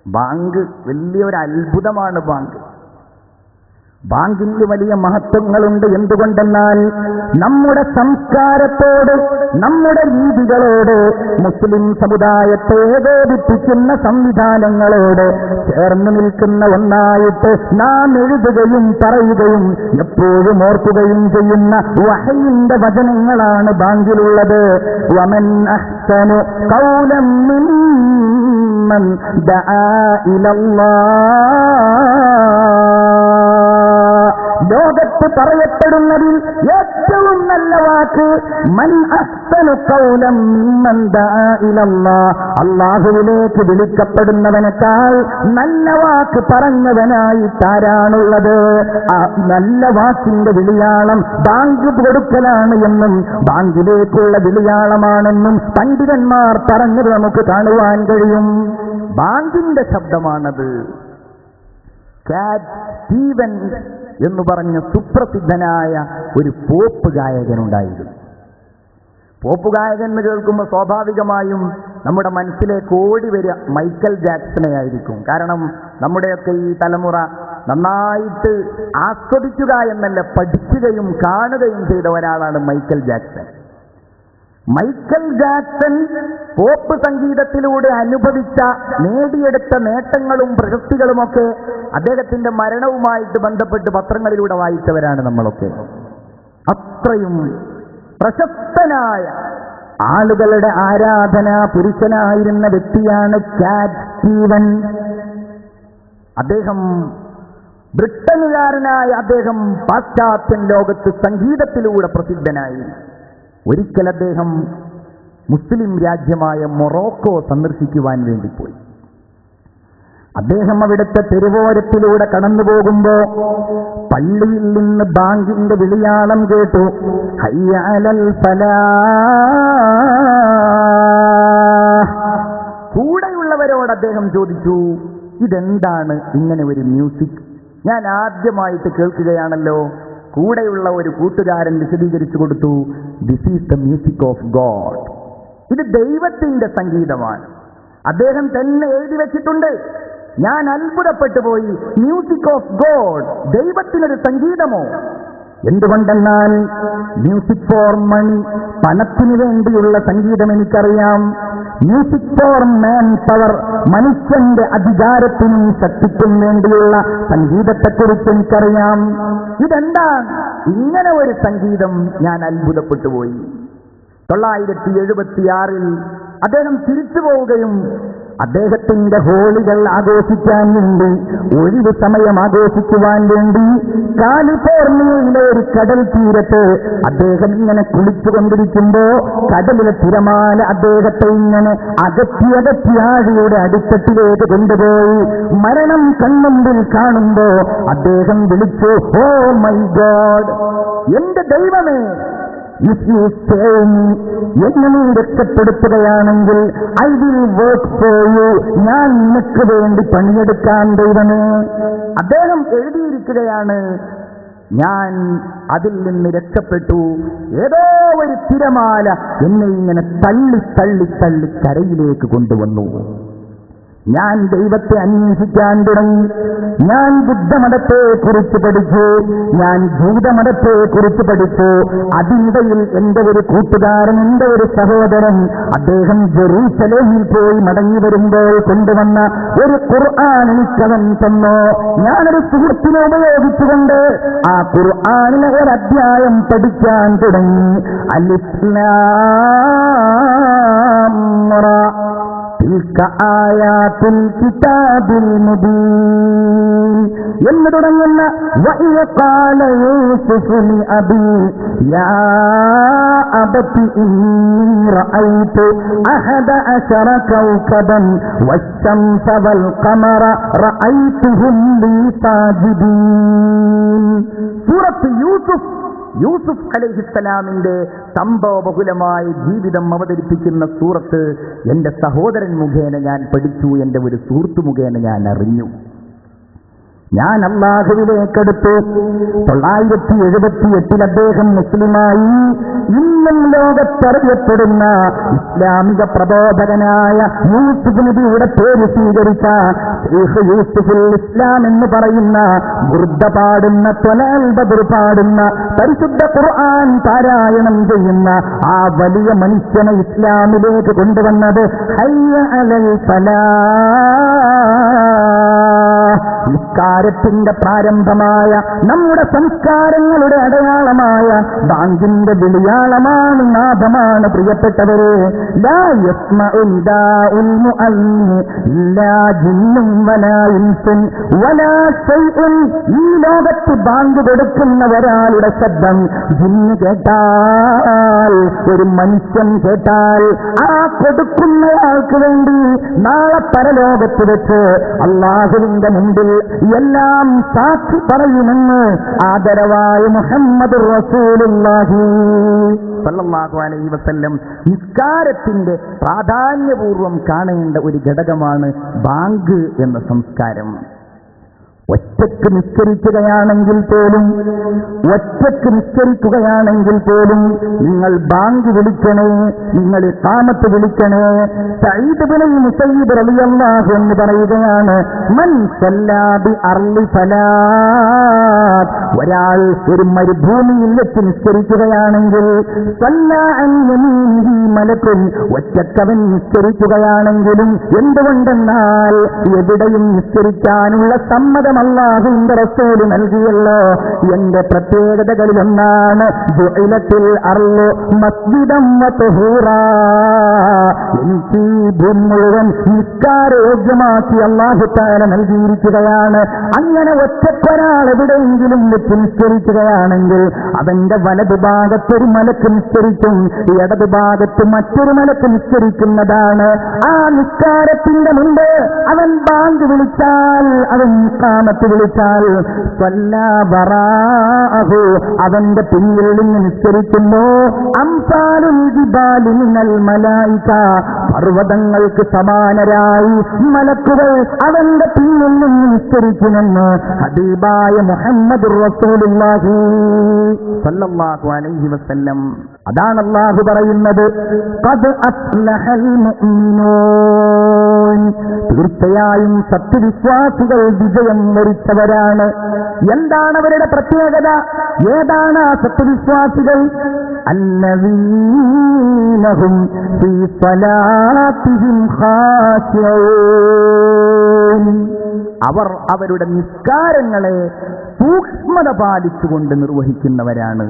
ബാങ്ക് വലിയൊരു അത്ഭുതമാണ്. ബാങ്കിന് വലിയ മഹത്വങ്ങളുണ്ട്. എന്തുകൊണ്ടെന്നാൽ നമ്മുടെ സംസ്കാരത്തോട്, നമ്മുടെ രീതികളോട്, മുസ്ലിം സമുദായത്തെ ഏകോപിപ്പിക്കുന്ന സംവിധാനങ്ങളോട് ചേർന്ന് നിൽക്കുന്ന ഒന്നായിട്ട് നാം എഴുതുകയും പറയുകയും എപ്പോഴും ഓർക്കുകയും ചെയ്യുന്ന വഹയിന്റെ വചനങ്ങളാണ് ബാങ്കിലുള്ളത്. വമൻ അഹ്സനു ഖൗലൻ മിമ്മൻ ദആ ഇലല്ലാഹ്, ലോകത്ത് പറയപ്പെടുന്നതിൽ ഏറ്റവും നല്ല വാക്ക് മൻ അഹ്സനു ഖൗലൻ മിമ്മൻ ദആ ഇലല്ലാഹ്, അല്ലാഹുവിലേക്ക് വിളിക്കപ്പെടുന്നവനേക്കാൾ നല്ല വാക്ക് പറഞ്ഞവനായിട്ടാരാണുള്ളത്? ആ നല്ല വാക്കിന്റെ വിളിയാളം ബാങ്ക് കൊടുക്കലാണ് എന്നും ബാങ്കിലേക്കുള്ള വിളിയാളമാണെന്നും പണ്ഡിതന്മാർ പറഞ്ഞത് നമുക്ക് കാണുവാൻ കഴിയും. ബാങ്കിന്റെ ശബ്ദമാണത്. കാറ്റ് സ്റ്റീവൻസ് എന്ന് പറഞ്ഞ സുപ്രസിദ്ധനായ ഒരു പോപ്പ് ഗായകനുണ്ടായിരുന്നു. പോപ്പ് ഗായകൻ എന്ന് കേൾക്കുമ്പോൾ സ്വാഭാവികമായും നമ്മുടെ മനസ്സിലേക്ക് ഓടി വരിക മൈക്കൽ ജാക്സനെ ആയിരിക്കും. കാരണം നമ്മുടെയൊക്കെ ഈ തലമുറ നന്നായിട്ട് ആസ്വദിക്കുക എന്നല്ല, പഠിക്കുകയും കാണുകയും ചെയ്ത ഒരാളാണ് Michael Jackson. Michael Jackson pop സംഗീതത്തിലൂടെ അനുഭവിച്ച, നേടിയെടുത്ത നേട്ടങ്ങളും പ്രശസ്തികളുമൊക്കെ അദ്ദേഹത്തിന്റെ മരണവുമായിട്ട് ബന്ധപ്പെട്ട് പത്രങ്ങളിലൂടെ വായിച്ചവരാണ് നമ്മളൊക്കെ. അത്രയും പ്രശസ്തനായ, ആളുകളുടെ ആരാധനാ പുരുഷനായിരുന്ന വ്യക്തിയാണ് കാറ്റ് സ്റ്റീവൻ. അദ്ദേഹം ബ്രിട്ടനുകാരനായ അദ്ദേഹം പാശ്ചാത്യൻ ലോകത്ത് സംഗീതത്തിലൂടെ പ്രസിദ്ധനായി. ഒരിക്കൽ അദ്ദേഹം മുസ്ലിം രാജ്യമായ മൊറോക്കോ സന്ദർശിക്കുവാൻ വേണ്ടി പോയി. അദ്ദേഹം അവിടുത്തെ തെരുവോരത്തിലൂടെ കടന്നു പോകുമ്പോ പള്ളിയിൽ നിന്ന് ബാങ്കിന്റെ വിളിയാളം കേട്ടു. ഹയ്യ അലൽ ഫലാഹ്. കൂടെയുള്ളവരോട് അദ്ദേഹം ചോദിച്ചു, ഇതെന്താണ് ഇങ്ങനെ ഒരു മ്യൂസിക്? ഞാൻ ആദ്യമായിട്ട് കേൾക്കുകയാണല്ലോ. കൂടെയുള്ള ഒരു കൂട്ടുകാരൻ വിശദീകരിച്ചു കൊടുത്തു, this is the music of God. ഇത് ദൈവത്തിന്റെ സംഗീതമാണ്. അദ്ദേഹം തന്നെ എഴുതി വെച്ചിട്ടുണ്ട്. ഞാൻ അത്ഭുതപ്പെട്ടു പോയി. മ്യൂസിക് ഓഫ് ഗോഡ്, ദൈവത്തിനൊരു സംഗീതമോ? എന്തുകൊണ്ടെന്നാൽ മ്യൂസിക് ഫോർ മണി, പണത്തിനു വേണ്ടിയുള്ള സംഗീതം എനിക്കറിയാം. മ്യൂസിക് ഫോർ മാൻ പവർ, മനുഷ്യന്റെ അധികാരത്തിനും ശക്തിക്കും വേണ്ടിയുള്ള സംഗീതത്തെക്കുറിച്ച് എനിക്കറിയാം. ഇതെന്താണ് ഇങ്ങനെ ഒരു സംഗീതം? ഞാൻ അത്ഭുതപ്പെട്ടു പോയി. 976 അദ്ദേഹം തിരിച്ചു പോവുകയും അദ്ദേഹത്തിന്റെ ഹോളികൾ ആഘോഷിക്കാൻ വേണ്ടി, ഒഴിവ് സമയം ആഘോഷിക്കുവാൻ വേണ്ടി കാലിഫോർണിയയിലെ ഒരു കടൽ തീരത്ത് അദ്ദേഹം ഇങ്ങനെ കുളിച്ചുകൊണ്ടിരിക്കുമ്പോ കടലിലെ തിരമാല അദ്ദേഹത്തെ ഇങ്ങനെ അകറ്റി ആഴിയുടെ അടിത്തട്ടിലേക്ക് കൊണ്ടുപോയി. മരണം കൺമുമ്പിൽ കാണുമ്പോ അദ്ദേഹം വിളിച്ചു, ഓ മൈ ഗോഡ്, എന്റെ ദൈവമേ, എന്നെ നീ രക്ഷപ്പെടുത്തുകയാണെങ്കിൽ I will work for you, ഞാൻ നിനക്ക് വേണ്ടി പണിയെടുക്കാൻ ദൈവമേ. അദ്ദേഹം എഴുതിയിരിക്കുകയാണ്, ഞാൻ അതിൽ നിന്ന് രക്ഷപ്പെട്ടു. ഏതോ ഒരു തിരമാല എന്നെ ഇങ്ങനെ തള്ളി തള്ളി തള്ളി കരയിലേക്ക് കൊണ്ടുവന്നു. ഞാൻ ദൈവത്തെ അന്വേഷിക്കാൻ തുടങ്ങി. ഞാൻ ബുദ്ധമതത്തെ കുറിച്ച് പഠിച്ചു, ഞാൻ ജൂതമതത്തെ കുറിച്ച് പഠിച്ചു. അതിനിടയിൽ എന്റെ ഒരു കൂട്ടുകാരൻ, എന്റെ ഒരു സഹോദരൻ, അദ്ദേഹം ജെറൂസലേമിൽ പോയി മടങ്ങി വരുമ്പോൾ കൊണ്ടുവന്ന ഒരു ഖുർആൻ എനിക്കവൻ തന്നു. ഞാനൊരു സുഹൃത്തിനെ ഉപയോഗിച്ചുകൊണ്ട് ആ ഖുർആനിലെ ഒരു അധ്യായം പഠിക്കാൻ തുടങ്ങി. അലിഫ് ലാം റ. തിൽക ആയാതുൽ കിതാബിൽ മുബീൻ എന്ന് തുടങ്ങുന്ന വഇദ ഖാല യൂസുഫു ലി അബീ യാ അബതി ഇന്നി റഅയ്തു അഹദ അശറ കൗകബൻ വശംസ വൽ ഖമറ റഅയ്തുഹും ലീ സാജിദീൻ. സൂറത്ത് യൂസുഫ് അലൈഹിസ്സലാമിന്റെ സംഭവബഹുലമായ ജീവിതം അവതരിപ്പിക്കുന്ന സൂറത്ത് എന്റെ സഹോദരൻ മുഖേന ഞാൻ പഠിച്ചു, എന്റെ ഒരു സുഹൃത്തു മുഖേന ഞാൻ അറിഞ്ഞു. ഞാൻ അല്ലാഹുവിലേക്കെടുത്തു. 978 അദ്ദേഹം മുസ്ലിമായി. ഇന്നും ലോകത്തറിയപ്പെടുന്ന ഇസ്ലാമിക പ്രബോധകനായ യൂസുഫ് നബിയുടെ പേര് സ്വീകരിച്ച ശൈഖ് യൂസുഫുൽ ഇസ്ലാം എന്ന് പറയുന്ന ബുർദ പാടുന്ന, ത്വലൽ ബദ്ർ പാടുന്ന, പരിശുദ്ധ ഖുർആൻ പാരായണം ചെയ്യുന്ന ആ വലിയ മനുഷ്യനെ ഇസ്ലാമിലേക്ക് കൊണ്ടുവന്നത് ഹയ്യ അലൽ ഫലാഹ്, നിസ്കാരത്തിന്റെ പ്രാരംഭമായ നമ്മുടെ സംസ്കാരങ്ങളുടെ അടയാളമായ ബാങ്കിന്റെ വിളിയാളമാണ്, നാദമാണ്. പ്രിയപ്പെട്ടവരെ, ലാ യസ്മഉ നിദാഉൽ മുഅല്ലിം ഇല്ലാ ജിന്നും വലാ ഇൻസുൻ വലാ ശൈഉൻ. ഈ ലോകത്ത് ബാങ്ക് കൊടുക്കുന്ന ഒരാളുടെ ശബ്ദം ജിന്ന് കേട്ടാൽ, ഒരു മനുഷ്യൻ കേട്ടാൽ, ആ കൊടുക്കുന്നയാൾക്ക് വേണ്ടി നാളെ പരലോകത്ത് വെച്ച് അല്ലാഹുവിന്റെ മുമ്പിൽ എല്ലാം സാക്ഷി പറയുമെന്ന് ആദരവായ മുഹമ്മദ് റസൂലുള്ളാഹി സല്ലല്ലാഹു അലൈഹി വസല്ലം നിസ്കാരത്തിന്റെ പ്രാധാന്യപൂർവം കാണേണ്ട ഒരു ഘടകമാണ് ബാങ്ക് എന്ന സംസ്കാരം. ഒറ്റക്ക് നിസ്കരിക്കുകയാണെങ്കിൽ പോലും നിങ്ങൾ ബാങ്ക് വിളിക്കണേ, നിങ്ങൾ ഇഖാമത്ത് വിളിക്കണേ. സഈദ് ഇബ്നു മുസയ്യിബ് റളിയല്ലാഹു അൻഹു പറയുകയാണ്, മൻ സല്ലാ ബി അർളി സലാത്ത്, ഒരാൾ ഒരു മരുഭൂമിയിൽ വെച്ച് നിസ്കരിക്കുകയാണെങ്കിൽ, സല്ലാ അൻ യമീനിഹി മലക്കുൻ, ഒറ്റക്കവൻ നിസ്കരിക്കുകയാണെങ്കിലും, എന്തുകൊണ്ടെന്നാൽ എവിടെയും നിസ്കരിക്കാനുള്ള സമ്മതം അല്ലാഹുവിന്റെ റസൂല് നൽകിയല്ലോ. എന്റെ പ്രത്യേകതകളിലൊന്നാണ് ജുഇലത്തിൽ അർളു മസ്ജിദൻ വതുഹൂറാ, എനിക്ക് ഈ ഭൂമി മുഴുവൻ നിസ്കാരയോഗ്യമാക്കി അല്ലാഹു തആല നൽകിയിരിക്കുകയാണ്. അങ്ങനെ ഒറ്റക്കൊരാൾ എവിടെയെങ്കിലും വെച്ച് നിസ്കരിക്കുകയാണെങ്കിൽ അവന്റെ വലതുഭാഗത്തൊരു മലക്ക് നിസ്കരിക്കും, ഇടതുഭാഗത്ത് മറ്റൊരു മലക്ക് നിസ്കരിക്കുന്നതാണ്. ആ നിസ്കാരത്തിന്റെ മുമ്പ് അവൻ ബാങ്ക് വിളിച്ചാൽ, അവൻ ഇഖാമത്ത് വിളിച്ചാൽ, സ്വല്ലാ വറാഅഹു, അവന്റെ പിന്നിൽ നിന്ന് നിസ്കരിക്കുന്നു. അംസാലുൽ ജിബാലി മിനൽ മലായിക, പർവ്വതങ്ങൾക്ക് സമാനരായി മലക്കുകൾ അവന്റെ പിന്നിൽ നിന്ന് നിസ്കരിക്കുമെന്ന് ഹബീബായ മുഹമ്മദ് റസൂലുള്ളാഹി സല്ലല്ലാഹു അലൈഹി വസല്ലം. അതാണ് അല്ലാഹു പറയുന്നത്, ഖദ് അഫ്ലഹൽ മുഅ്മിനൂൻ, തീർച്ചയായും സത്യവിശ്വാസികൾ വിജയം വരിച്ചവരാണ്. എന്താണ് അവരുടെ പ്രത്യേകത? ഏതാണ് ആ സത്യവിശ്വാസികൾ? അല്ലദീനഹും ഫീ സ്വലാത്തിഹിം ഖാശിഊൻ, അവർ അവരുടെ നിസ്കാരങ്ങളെ സൂക്ഷ്മത പാലിച്ചുകൊണ്ട് നിർവഹിക്കുന്നവരാണ്.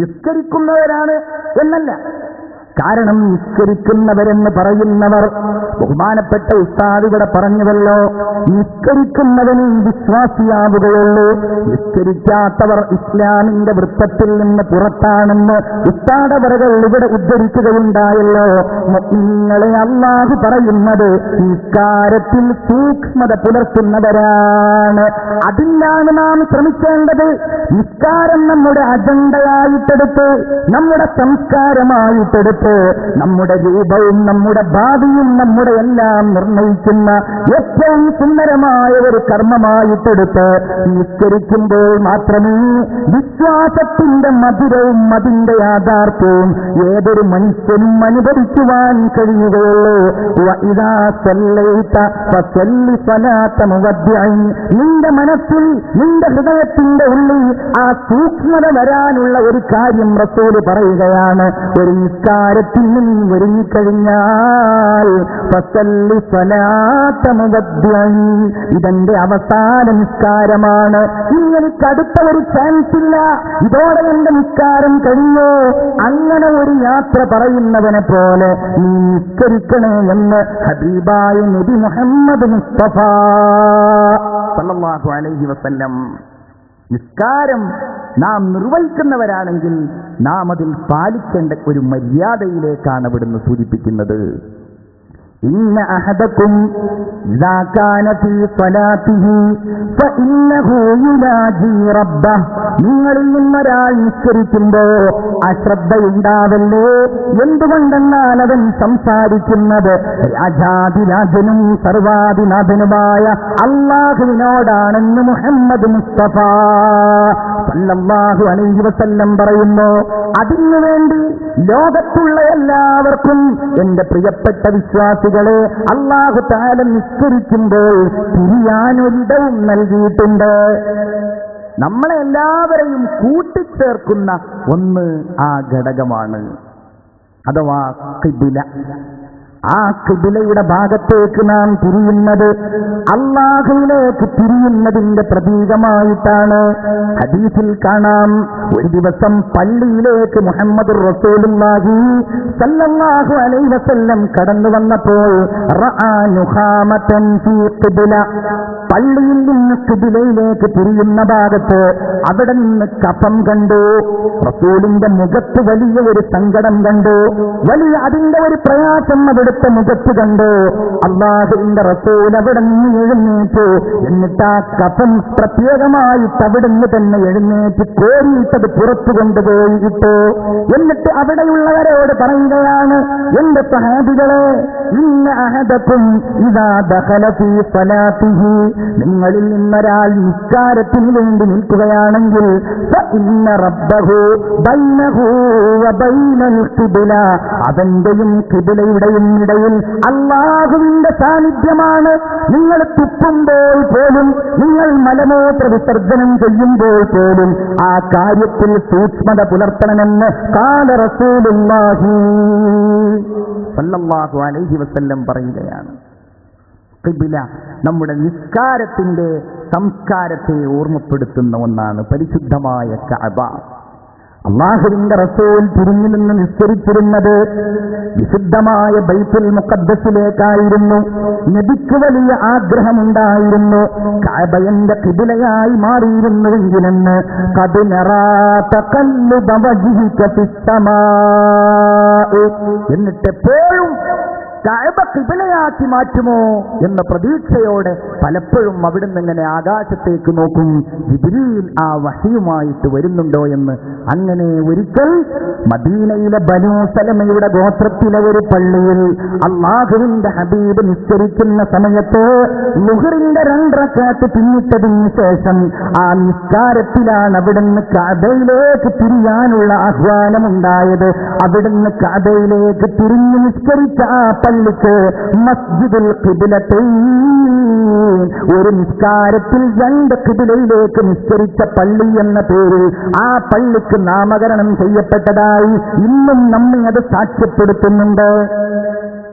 നിസ്കരിക്കുന്നവരാണ് എന്നല്ല, കാരണം നിസ്കരിക്കുന്നവരെന്ന് പറയുന്നവർ, ബഹുമാനപ്പെട്ട ഉസ്താദ് ഇവിടെ പറഞ്ഞുവല്ലോ, നിസ്കരിക്കുന്നവന് വിശ്വാസിയാവുകയുള്ളൂ, നിസ്കരിക്കാത്തവർ ഇസ്ലാമിന്റെ വൃത്തത്തിൽ നിന്ന് പുറത്താണെന്ന് ഉസ്താദ് അവர்கள் ഇവിടെ ഉദ്ധരിക്കുകയുണ്ടായല്ലോ. മുഅ്മിനീങ്ങളെ അല്ലാഹു പറയുന്നത് നിസ്കാരത്തിൽ സൂക്ഷ്മത പുലർത്തുന്നവരാണ്. അതിനാണ് നാം ശ്രമിക്കേണ്ടത്. നിസ്കാരം നമ്മുടെ അജണ്ടയായിട്ടെടുത്ത്, നമ്മുടെ സംസ്കാരമായിട്ടെടുത്ത്, നമ്മുടെ രൂപവും നമ്മുടെ ഭാവിയും നമ്മുടെ എല്ലാം നിർണയിക്കുന്ന ഏറ്റവും സുന്ദരമായ ഒരു കർമ്മമായിട്ടെടുത്ത് നിസ്കരിക്കുമ്പോൾ മാത്രമേ വിശ്വാസത്തിന്റെ മധുരവും അതിന്റെ യാഥാർത്ഥ്യവും ഏതൊരു മനുഷ്യനും അനുഭവിക്കുവാൻ കഴിയുകയുള്ളൂ. വഇദാ സല്ലൈത ഫസല്ലി സ്വലാത്ത മുവദ്ദിഇൻ, നിന്റെ മനസ്സിൽ, നിന്റെ ഹൃദയത്തിന്റെ ഉള്ളിൽ ആ സൂക്ഷ്മത വരാനുള്ള ഒരു കാര്യം റസൂല് പറയുകയാണ്. ഒരു നിസ്കാരം നിസ്കാരത്തിന് നീ ഒരുങ്ങിക്കഴിഞ്ഞാൽ ഫസല്ലി സ്വലാത്ത മുവദ്ദിഇൻ, ഇതെന്റെ അവസാന നിസ്കാരമാണ്, ഇനി എനിക്ക് അടുത്ത ഒരു ചാൻസ് ഇല്ല, ഇതോടെ എന്റെ നിസ്കാരം കഴിഞ്ഞു. അങ്ങനെ ഒരു യാത്ര പറയുന്നവനെ പോലെ നീ നിസ്കരിക്കണേ എന്ന് ഹബീബായ നബി മുഹമ്മദ് മുസ്തഫ സല്ലല്ലാഹു അലൈഹി വസല്ലം. നിസ്കാരം നാം നിർവഹിക്കുന്നവരാണെങ്കിൽ നാം അതിൽ പാലിക്കേണ്ട ഒരു മര്യാദയിലേക്കാണ് അവിടുന്ന് സൂചിപ്പിക്കുന്നത്. ഇന്ന അഹദകും ഇദാ കാന ഫീ സ്വലാത്തിഹി ഫഇന്നഹു യുനാജി റബ്ബഹ്, നിങ്ങളിൽ നിന്നൊരാൾ നിസ്കരിക്കുമ്പോൾ അശ്രദ്ധയുണ്ടാവല്ലേ. എന്തുകൊണ്ടെന്നാൽ അവൻ സംസാരിക്കുന്നത് രാജാതിരാജനും സർവാധിനാഥനുമായ അല്ലാഹുവിനോടാണെന്ന് മുഹമ്മദ് മുസ്തഫ സല്ലല്ലാഹു അലൈഹി വസല്ലം പറയുന്നു. അതിനുവേണ്ടി ലോകത്തുള്ള എല്ലാവർക്കും, എന്റെ പ്രിയപ്പെട്ട വിശ്വാസികളെ, അല്ലാഹു തആല നിസ്കരിക്കുമ്പോൾ തിരിയാനൊരിടവും നൽകിയിട്ടുണ്ട്. നമ്മളെ എല്ലാവരെയും കൂട്ടിച്ചേർക്കുന്ന ഒന്ന് ആ ഘടകമാണ്, അഥവാ ഖിബ്ല. ആ ഖിബ്ലയുടെ ഭാഗത്തേക്ക് നാം തിരിയുന്നത് അല്ലാഹുവിലേക്ക് തിരിയുന്നതിന്റെ പ്രതീകമായിട്ടാണ്. ഹദീസിൽ കാണാം, ഒരു ദിവസം പള്ളിയിലേക്ക് മുഹമ്മദ് റസൂലുള്ളാഹി സല്ലല്ലാഹു അലൈഹി വസല്ലം കടന്നു വന്നപ്പോൾ റഅ നുഖാമതൻ ഫീ ഖിബ്ല, പള്ളിയിൽ നിന്ന് ഖിബ്ലയിലേക്ക് തിരിയുന്ന ഭാഗത്ത് അവിടെ നിന്ന് കഫം കണ്ടു. റസൂലിന്റെ മുഖത്ത് വലിയ ഒരു സങ്കടം കണ്ടു, വലിയ അതിന്റെ ഒരു പ്രയാസം അവിടുത്തെ മുഖത്ത് കണ്ടു. അല്ലാഹുവിന്റെ റസൂൽ അവിടെ നിന്ന് എഴുന്നേറ്റു. എന്നിട്ട് ആ കഫം പ്രത്യേകമായിട്ട് അവിടുന്ന് തന്നെ എഴുന്നേറ്റ് കോരിയിട്ടത് പുറത്തു കൊണ്ടുപോയി ഇട്ടു. എന്നിട്ട് അവിടെയുള്ളവരോട് പറയുകയാണ്, എന്റെ സഹാബികളെ, ഇന്ന അഹദകും ഇദാ ദഖല ഫീ സ്വലാത്തിഹി, നിങ്ങളിൽ നിന്നൊരാൾ നിസ്കാരത്തിന് വേണ്ടി നിൽക്കുകയാണെങ്കിൽ ഫഇന്ന റബ്ബഹു ബൈനഹു വബൈനൽ ഖിബ്ല, അവന്റെയും ഖിബ്ലയുടെയും ഇടയിൽ അല്ലാഹുവിന്റെ സാന്നിധ്യമാണ്. നിങ്ങൾ തുപ്പുമ്പോൾ പോലും, നിങ്ങൾ മലമൂത്ര വിസർജനം ചെയ്യുമ്പോൾ പോലും ആ കാര്യത്തിൽ സൂക്ഷ്മത പുലർത്തണമെന്ന് ഖാല റസൂലുള്ളാഹി സല്ലല്ലാഹു അലൈഹി വസല്ലം പറയുകയാണ്. ഖിബ്ല നമ്മുടെ നിസ്കാരത്തിന്റെ സംസ്കാരത്തെ ഓർമ്മപ്പെടുത്തുന്ന ഒന്നാണ് പരിശുദ്ധമായ കഅബ. അല്ലാഹുവിന്റെ റസൂൽ തിരിഞ്ഞു നിന്ന് നിസ്കരിച്ചിരുന്നത് വിശുദ്ധമായ ബൈത്തുൽ മുഖദ്ദസിലേക്കായിരുന്നു. നബിക്ക് വലിയ ആഗ്രഹമുണ്ടായിരുന്നു കഅബയുടെ ഖിബ്ലയായി മാറിയിരുന്നുവെങ്കിലെന്ന്. ഖദ് നറാ തഖല്ലുബ വജ്ഹിക ഫിസ്സമാ, എന്നിട്ടെപ്പോഴും കഅബ ഖിബ്ലയാക്കി മാറ്റുമോ എന്ന പ്രതീക്ഷയോടെ പലപ്പോഴും അവിടുന്ന് ഇങ്ങനെ ആകാശത്തേക്ക് നോക്കും, ജിബ്രീൽ ആ വഹയുമായിട്ട് വരുന്നുണ്ടോ എന്ന്. അങ്ങനെ ഒരിക്കൽ മദീനയിലെ ബനൂ സലമയുടെ ഗോത്രത്തിലെ ഒരു പള്ളിയിൽ അല്ലാഹുവിന്റെ ഹബീബ് നിസ്കരിക്കുന്ന സമയത്ത് ളുഹറിന്റെ 2 റക്അത്ത് പിന്നിട്ടതിന് ശേഷം ആ നിസ്കാരത്തിലാണ് അവിടുന്ന് കഅബയിലേക്ക് തിരിയാനുള്ള ആഹ്വാനമുണ്ടായത്. അവിടുന്ന് കഅബയിലേക്ക് തിരിഞ്ഞു നിസ്കരിച്ച ആ പള്ളിക്ക് മസ്ജിദുൽ ഖിബ്ലത്തൈൻ, ഒരു നിസ്കാരത്തിൽ 2 ഖിബ്ലയിലേക്ക് നിസ്കരിച്ച പള്ളി എന്ന പേരിൽ ആ പള്ളിക്ക് നാമകരണം ചെയ്യപ്പെട്ടതായി ഇന്നും നമ്മെ അത് സാക്ഷ്യപ്പെടുത്തുന്നുണ്ട്.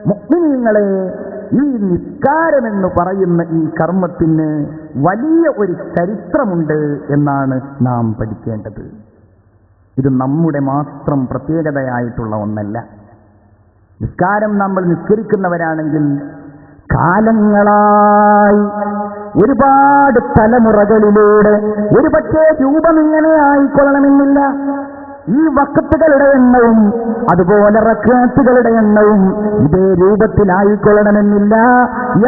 മുഅ്മിനീങ്ങളെ, ഈ നിസ്കാരമെന്ന് പറയുന്ന ഈ കർമ്മത്തിന് വലിയ ഒരു ചരിത്രമുണ്ട് എന്നാണ് നാം പഠിക്കേണ്ടത്. ഇത് നമ്മുടെ മാത്രം പ്രത്യേകതയായിട്ടുള്ള ഒന്നല്ല. നിസ്കാരം നമ്മൾ നിസ്കരിക്കുന്നവരാണെങ്കിൽ കാലങ്ങളായി ഒരുപാട് തലമുറകളിലൂടെ, ഒരുപക്ഷേ രൂപം ഇങ്ങനെ ആയിക്കൊള്ളണമെന്നില്ല, ഈ വഖത്തുകളുടെ എണ്ണവും അതുപോലെ റക്അത്തുകളുടെ എണ്ണവും ഇതേ രൂപത്തിലായിക്കൊള്ളണമെന്നില്ല.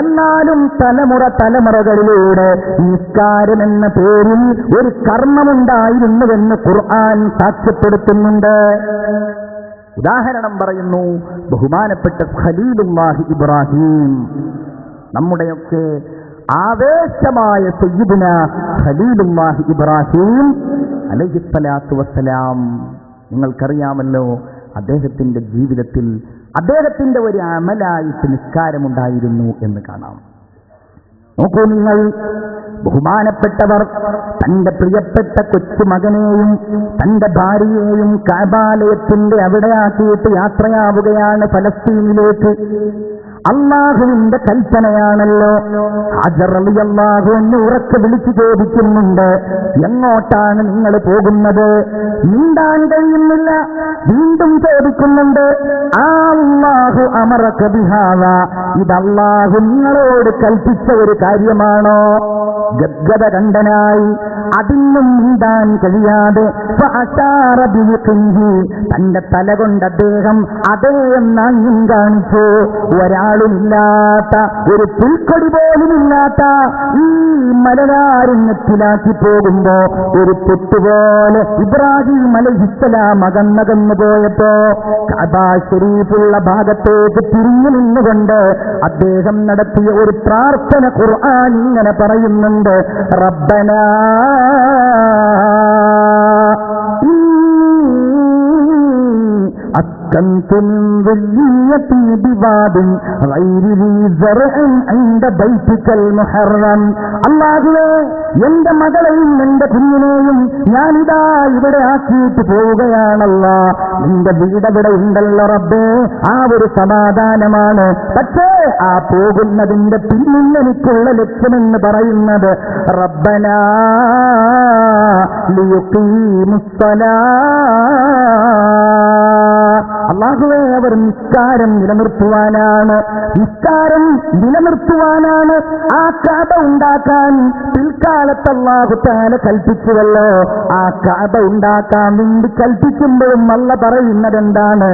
എന്നാലും തലമുറകളിലൂടെ നിസ്കാരം എന്ന പേരിൽ ഒരു കർമ്മമുണ്ടായിരുന്നുവെന്ന് ഖുർആൻ സാക്ഷ്യപ്പെടുത്തുന്നുണ്ട്. ഉദാഹരണം പറയുന്നു, ബഹുമാനപ്പെട്ട ഖലീലുല്ലാഹി ഇബ്രാഹിം, നമ്മുടെയൊക്കെ ആവേശമായ സയ്യിദുന ഖലീലുല്ലാഹി ഇബ്രാഹിം അലൈഹിസ്സലാത്തു വസ്സലാം, നിങ്ങൾക്കറിയാമല്ലോ, അദ്ദേഹത്തിന്റെ ജീവിതത്തിൽ അദ്ദേഹത്തിന്റെ ഒരു അമലായിട്ട് നിസ്കാരമുണ്ടായിരുന്നു എന്ന് കാണാം. നോക്കൂ നിങ്ങൾ, ബഹുമാനപ്പെട്ടവർ തന്റെ പ്രിയപ്പെട്ട കൊച്ചുമകനെയും തന്റെ ഭാര്യയെയും കഅബാലയത്തിന്റെ അവിടെയാക്കിയിട്ട് യാത്രയാവുകയാണ് ഫലസ്തീനിലേക്ക്. അല്ലാഹുവിന്റെ കൽപ്പനയാണല്ലോ. ഹാജർ റളിയല്ലാഹു അൻഹു ഉറക്കെ വിളിച്ചു ചോദിക്കുന്നുണ്ട്, എങ്ങോട്ടാണ് നിങ്ങൾ പോകുന്നത്? മിണ്ടാൻ കഴിയുന്നില്ല. വീണ്ടും ചോദിക്കുന്നുണ്ട്, അല്ലാഹു അമറക ബിഹാദാ, ഇത് അല്ലാഹു നിങ്ങളോട് കൽപ്പിച്ച ഒരു കാര്യമാണോ? ഗദ്ഗദ കണ്ഠനായി അതിനും മിണ്ടാൻ കഴിയാതെ ഫഅശാറ ബിയഖിഹി, തന്റെ തല കൊണ്ട് അദ്ദേഹം അതേ എന്നാണ് കാണിച്ചു. ഒരാളുമില്ലാത്ത, ഒരു പുൽക്കൊടി പോലുമില്ലാത്ത ഈ മലനാരണ്യത്തിലാക്കി പോകുമ്പോ ഒരു പൊട്ടുപോലെ ഇബ്രാഹിം അലൈഹിസ്സലാം അകന്നകന്നു പോയപ്പോ കഅബ ശരീഫുള്ള ഭാഗത്തേക്ക് തിരിഞ്ഞു നിന്നുകൊണ്ട് അദ്ദേഹം നടത്തിയ ഒരു പ്രാർത്ഥന ഖുർആൻ ഇങ്ങനെ പറയുന്നുണ്ട്, റബ്ബനാ أسكنت من ذريتي بواد غير ذي زرع عند بيتك المحرم. അല്ലാഹുവേ, എന്റെ മകളെയും എന്റെ കുഞ്ഞിനെയും ഞാനിതാ ഇവിടെ ആക്കിയിട്ട് പോവുകയാണല്ലോ. നിന്റെ വീടവിടെ ഉണ്ടല്ലോ റബ്ബേ, ആ ഒരു സമാധാനമാണ്. പക്ഷേ ആ പോകുന്നതിന്റെ പിന്നിൽ എനിക്കുള്ള ലക്ഷ്യമെന്ന് പറയുന്നത് റബ്ബനാ ലിയുഖീമുസ്സലാ, അല്ലാഹുവേ അവർ നിസ്കാരം നിലനിർത്തുവാനാണ്, നിസ്കാരം നിലനിർത്തുവാനാണ് ആ കഅബ ഉണ്ടാക്കാൻ പിൽക്കാലത്ത് അല്ലാഹു തആല കൽപ്പിച്ചുവല്ലോ. ആ കഅബ ഉണ്ടാക്കാൻ വേണ്ടി കൽപ്പിക്കുമ്പോഴും അല്ല പറയുന്നത് എന്താണ്?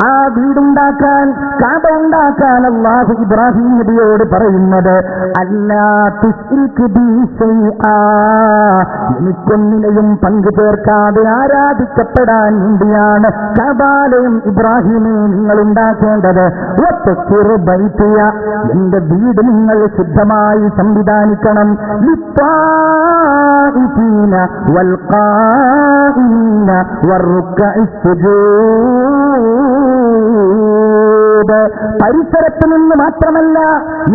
ആ വീടുണ്ടാക്കാൻ, കഅബ ഉണ്ടാക്കാൻ അല്ലാഹു ഇബ്രാഹിം നബിയോട് പറയുന്നത് അല്ലാ തുശ്രിക് ബി ശൈആ, എനിക്കൊന്നിനെയും പങ്കു ചേർക്കാതെ ആരാധിക്കപ്പെടാൻ വേണ്ടിയാണ് കഅബാലയം ഇബ്രാഹിമെ നിങ്ങൾ ഉണ്ടാക്കേണ്ടത്. എന്റെ വീട് നിങ്ങൾ ശുദ്ധമായി സംവിധാനിക്കണം. ലിത്വാഇഫീന വൽഖാഇമീന വറുക്കഇ സുജൂദ്, പരിസരത്ത് നിന്ന് മാത്രമല്ല,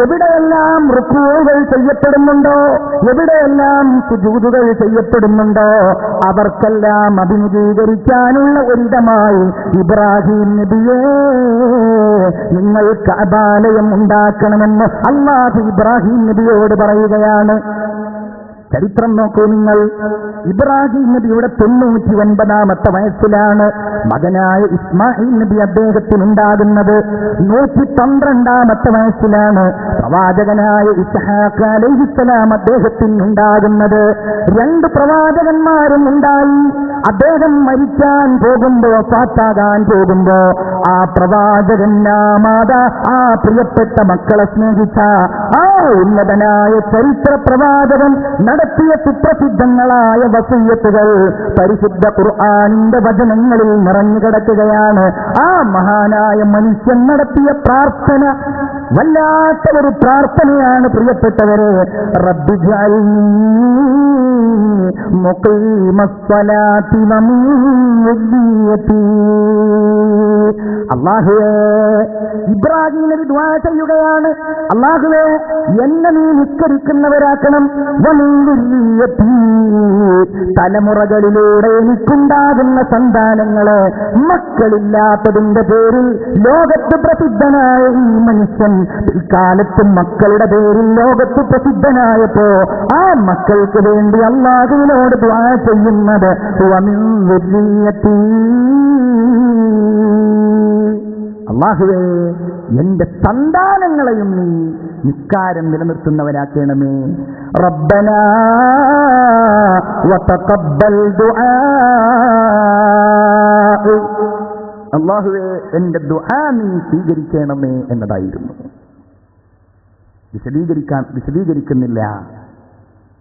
എവിടെയെല്ലാം റുക്കൂകൾ ചെയ്യപ്പെടുന്നുണ്ടോ, എവിടെയെല്ലാം സുജൂദുകൾ ചെയ്യപ്പെടുന്നുണ്ടോ അവർക്കെല്ലാം അഭിമുഖീകരിക്കാനുള്ള ഒരിടമായി ഇബ്രാഹിം നബിയെ നിങ്ങൾ കഅബാലയം ഉണ്ടാക്കണമെന്ന് അല്ലാഹു ഇബ്രാഹിം നബിയോട് പറയുകയാണ്. ചരിത്രം നോക്കൂ നിങ്ങൾ. ഇബ്രാഹിം നബിയുടെ 99 വയസ്സിലാണ് മകനായ ഇസ്മായിൽ നബി അദ്ദേഹത്തിനുണ്ടാകുന്നത്. 112 വയസ്സിലാണ് പ്രവാചകനായ ഇസ്ഹാഖ് അലൈഹിസ്സലാം അദ്ദേഹത്തിനുണ്ടാകുന്നത്. 2 പ്രവാചകന്മാരും ഉണ്ടായി. അദ്ദേഹം മരിക്കാൻ പോകുമ്പോ, വഫാത്താകാൻ പോകുമ്പോ ആ പ്രവാചകൻ മാതാ ആ പ്രിയപ്പെട്ട മക്കളെ സ്നേഹിച്ച ആ ഉന്നതനായ ചരിത്ര പ്രവാചകൻ നടത്തിയ സുപ്രസിദ്ധങ്ങളായ വസിയ്യത്തുകൾ പരിശുദ്ധ ഖുർആനിന്റെ വചനങ്ങളിൽ നിറഞ്ഞു കിടക്കുകയാണ്. ആ മഹാനായ മനുഷ്യൻ നടത്തിയ പ്രാർത്ഥന വല്ലാത്ത ഒരു പ്രാർത്ഥനയാണ് പ്രിയപ്പെട്ടവരെ. റബ്ബി ജഅൽനീ മുഖീമസ്സലാത്തി വമിൻ ദുർരിയ്യതി. അല്ലാഹുവേ, ഇബ്രാഹിം നബി ദുആ ചെയ്യുകയാണ്, അല്ലാഹുവേ എന്നെ നീ നിസ്കരിക്കുന്നവരാക്കണം. വമിൻ ദുർരിയ്യതി, തലമുറകളിലൂടെ എനിക്കുണ്ടാകുന്ന സന്താനങ്ങളെ മക്കളില്ലാത്തതിന്റെ പേരിൽ ലോകത്ത് പ്രസിദ്ധനായ ഈ മനുഷ്യൻ പിൽക്കാലത്ത് മക്കളുടെ പേരിൽ ലോകത്ത് പ്രസിദ്ധനായപ്പോ ആ മക്കൾക്ക് വേണ്ടി അല്ലാഹുവിനോട് ദുആ ചെയ്യുന്നത് വമിൻ ദുർരിയ്യതി, അല്ലാഹുവേ എന്റെ സന്താനങ്ങളെയും നീ നിസ്കാരം നിലനിർത്തുന്നവരാക്കണമേ. റബ്ബനാ വതഖബ്ബൽ ദുആ, അല്ലാഹുവേ എന്റെ ദുആ നീ സ്വീകരിക്കണമേ എന്നതായിരുന്നു. വിശദീകരിക്കുന്നില്ല.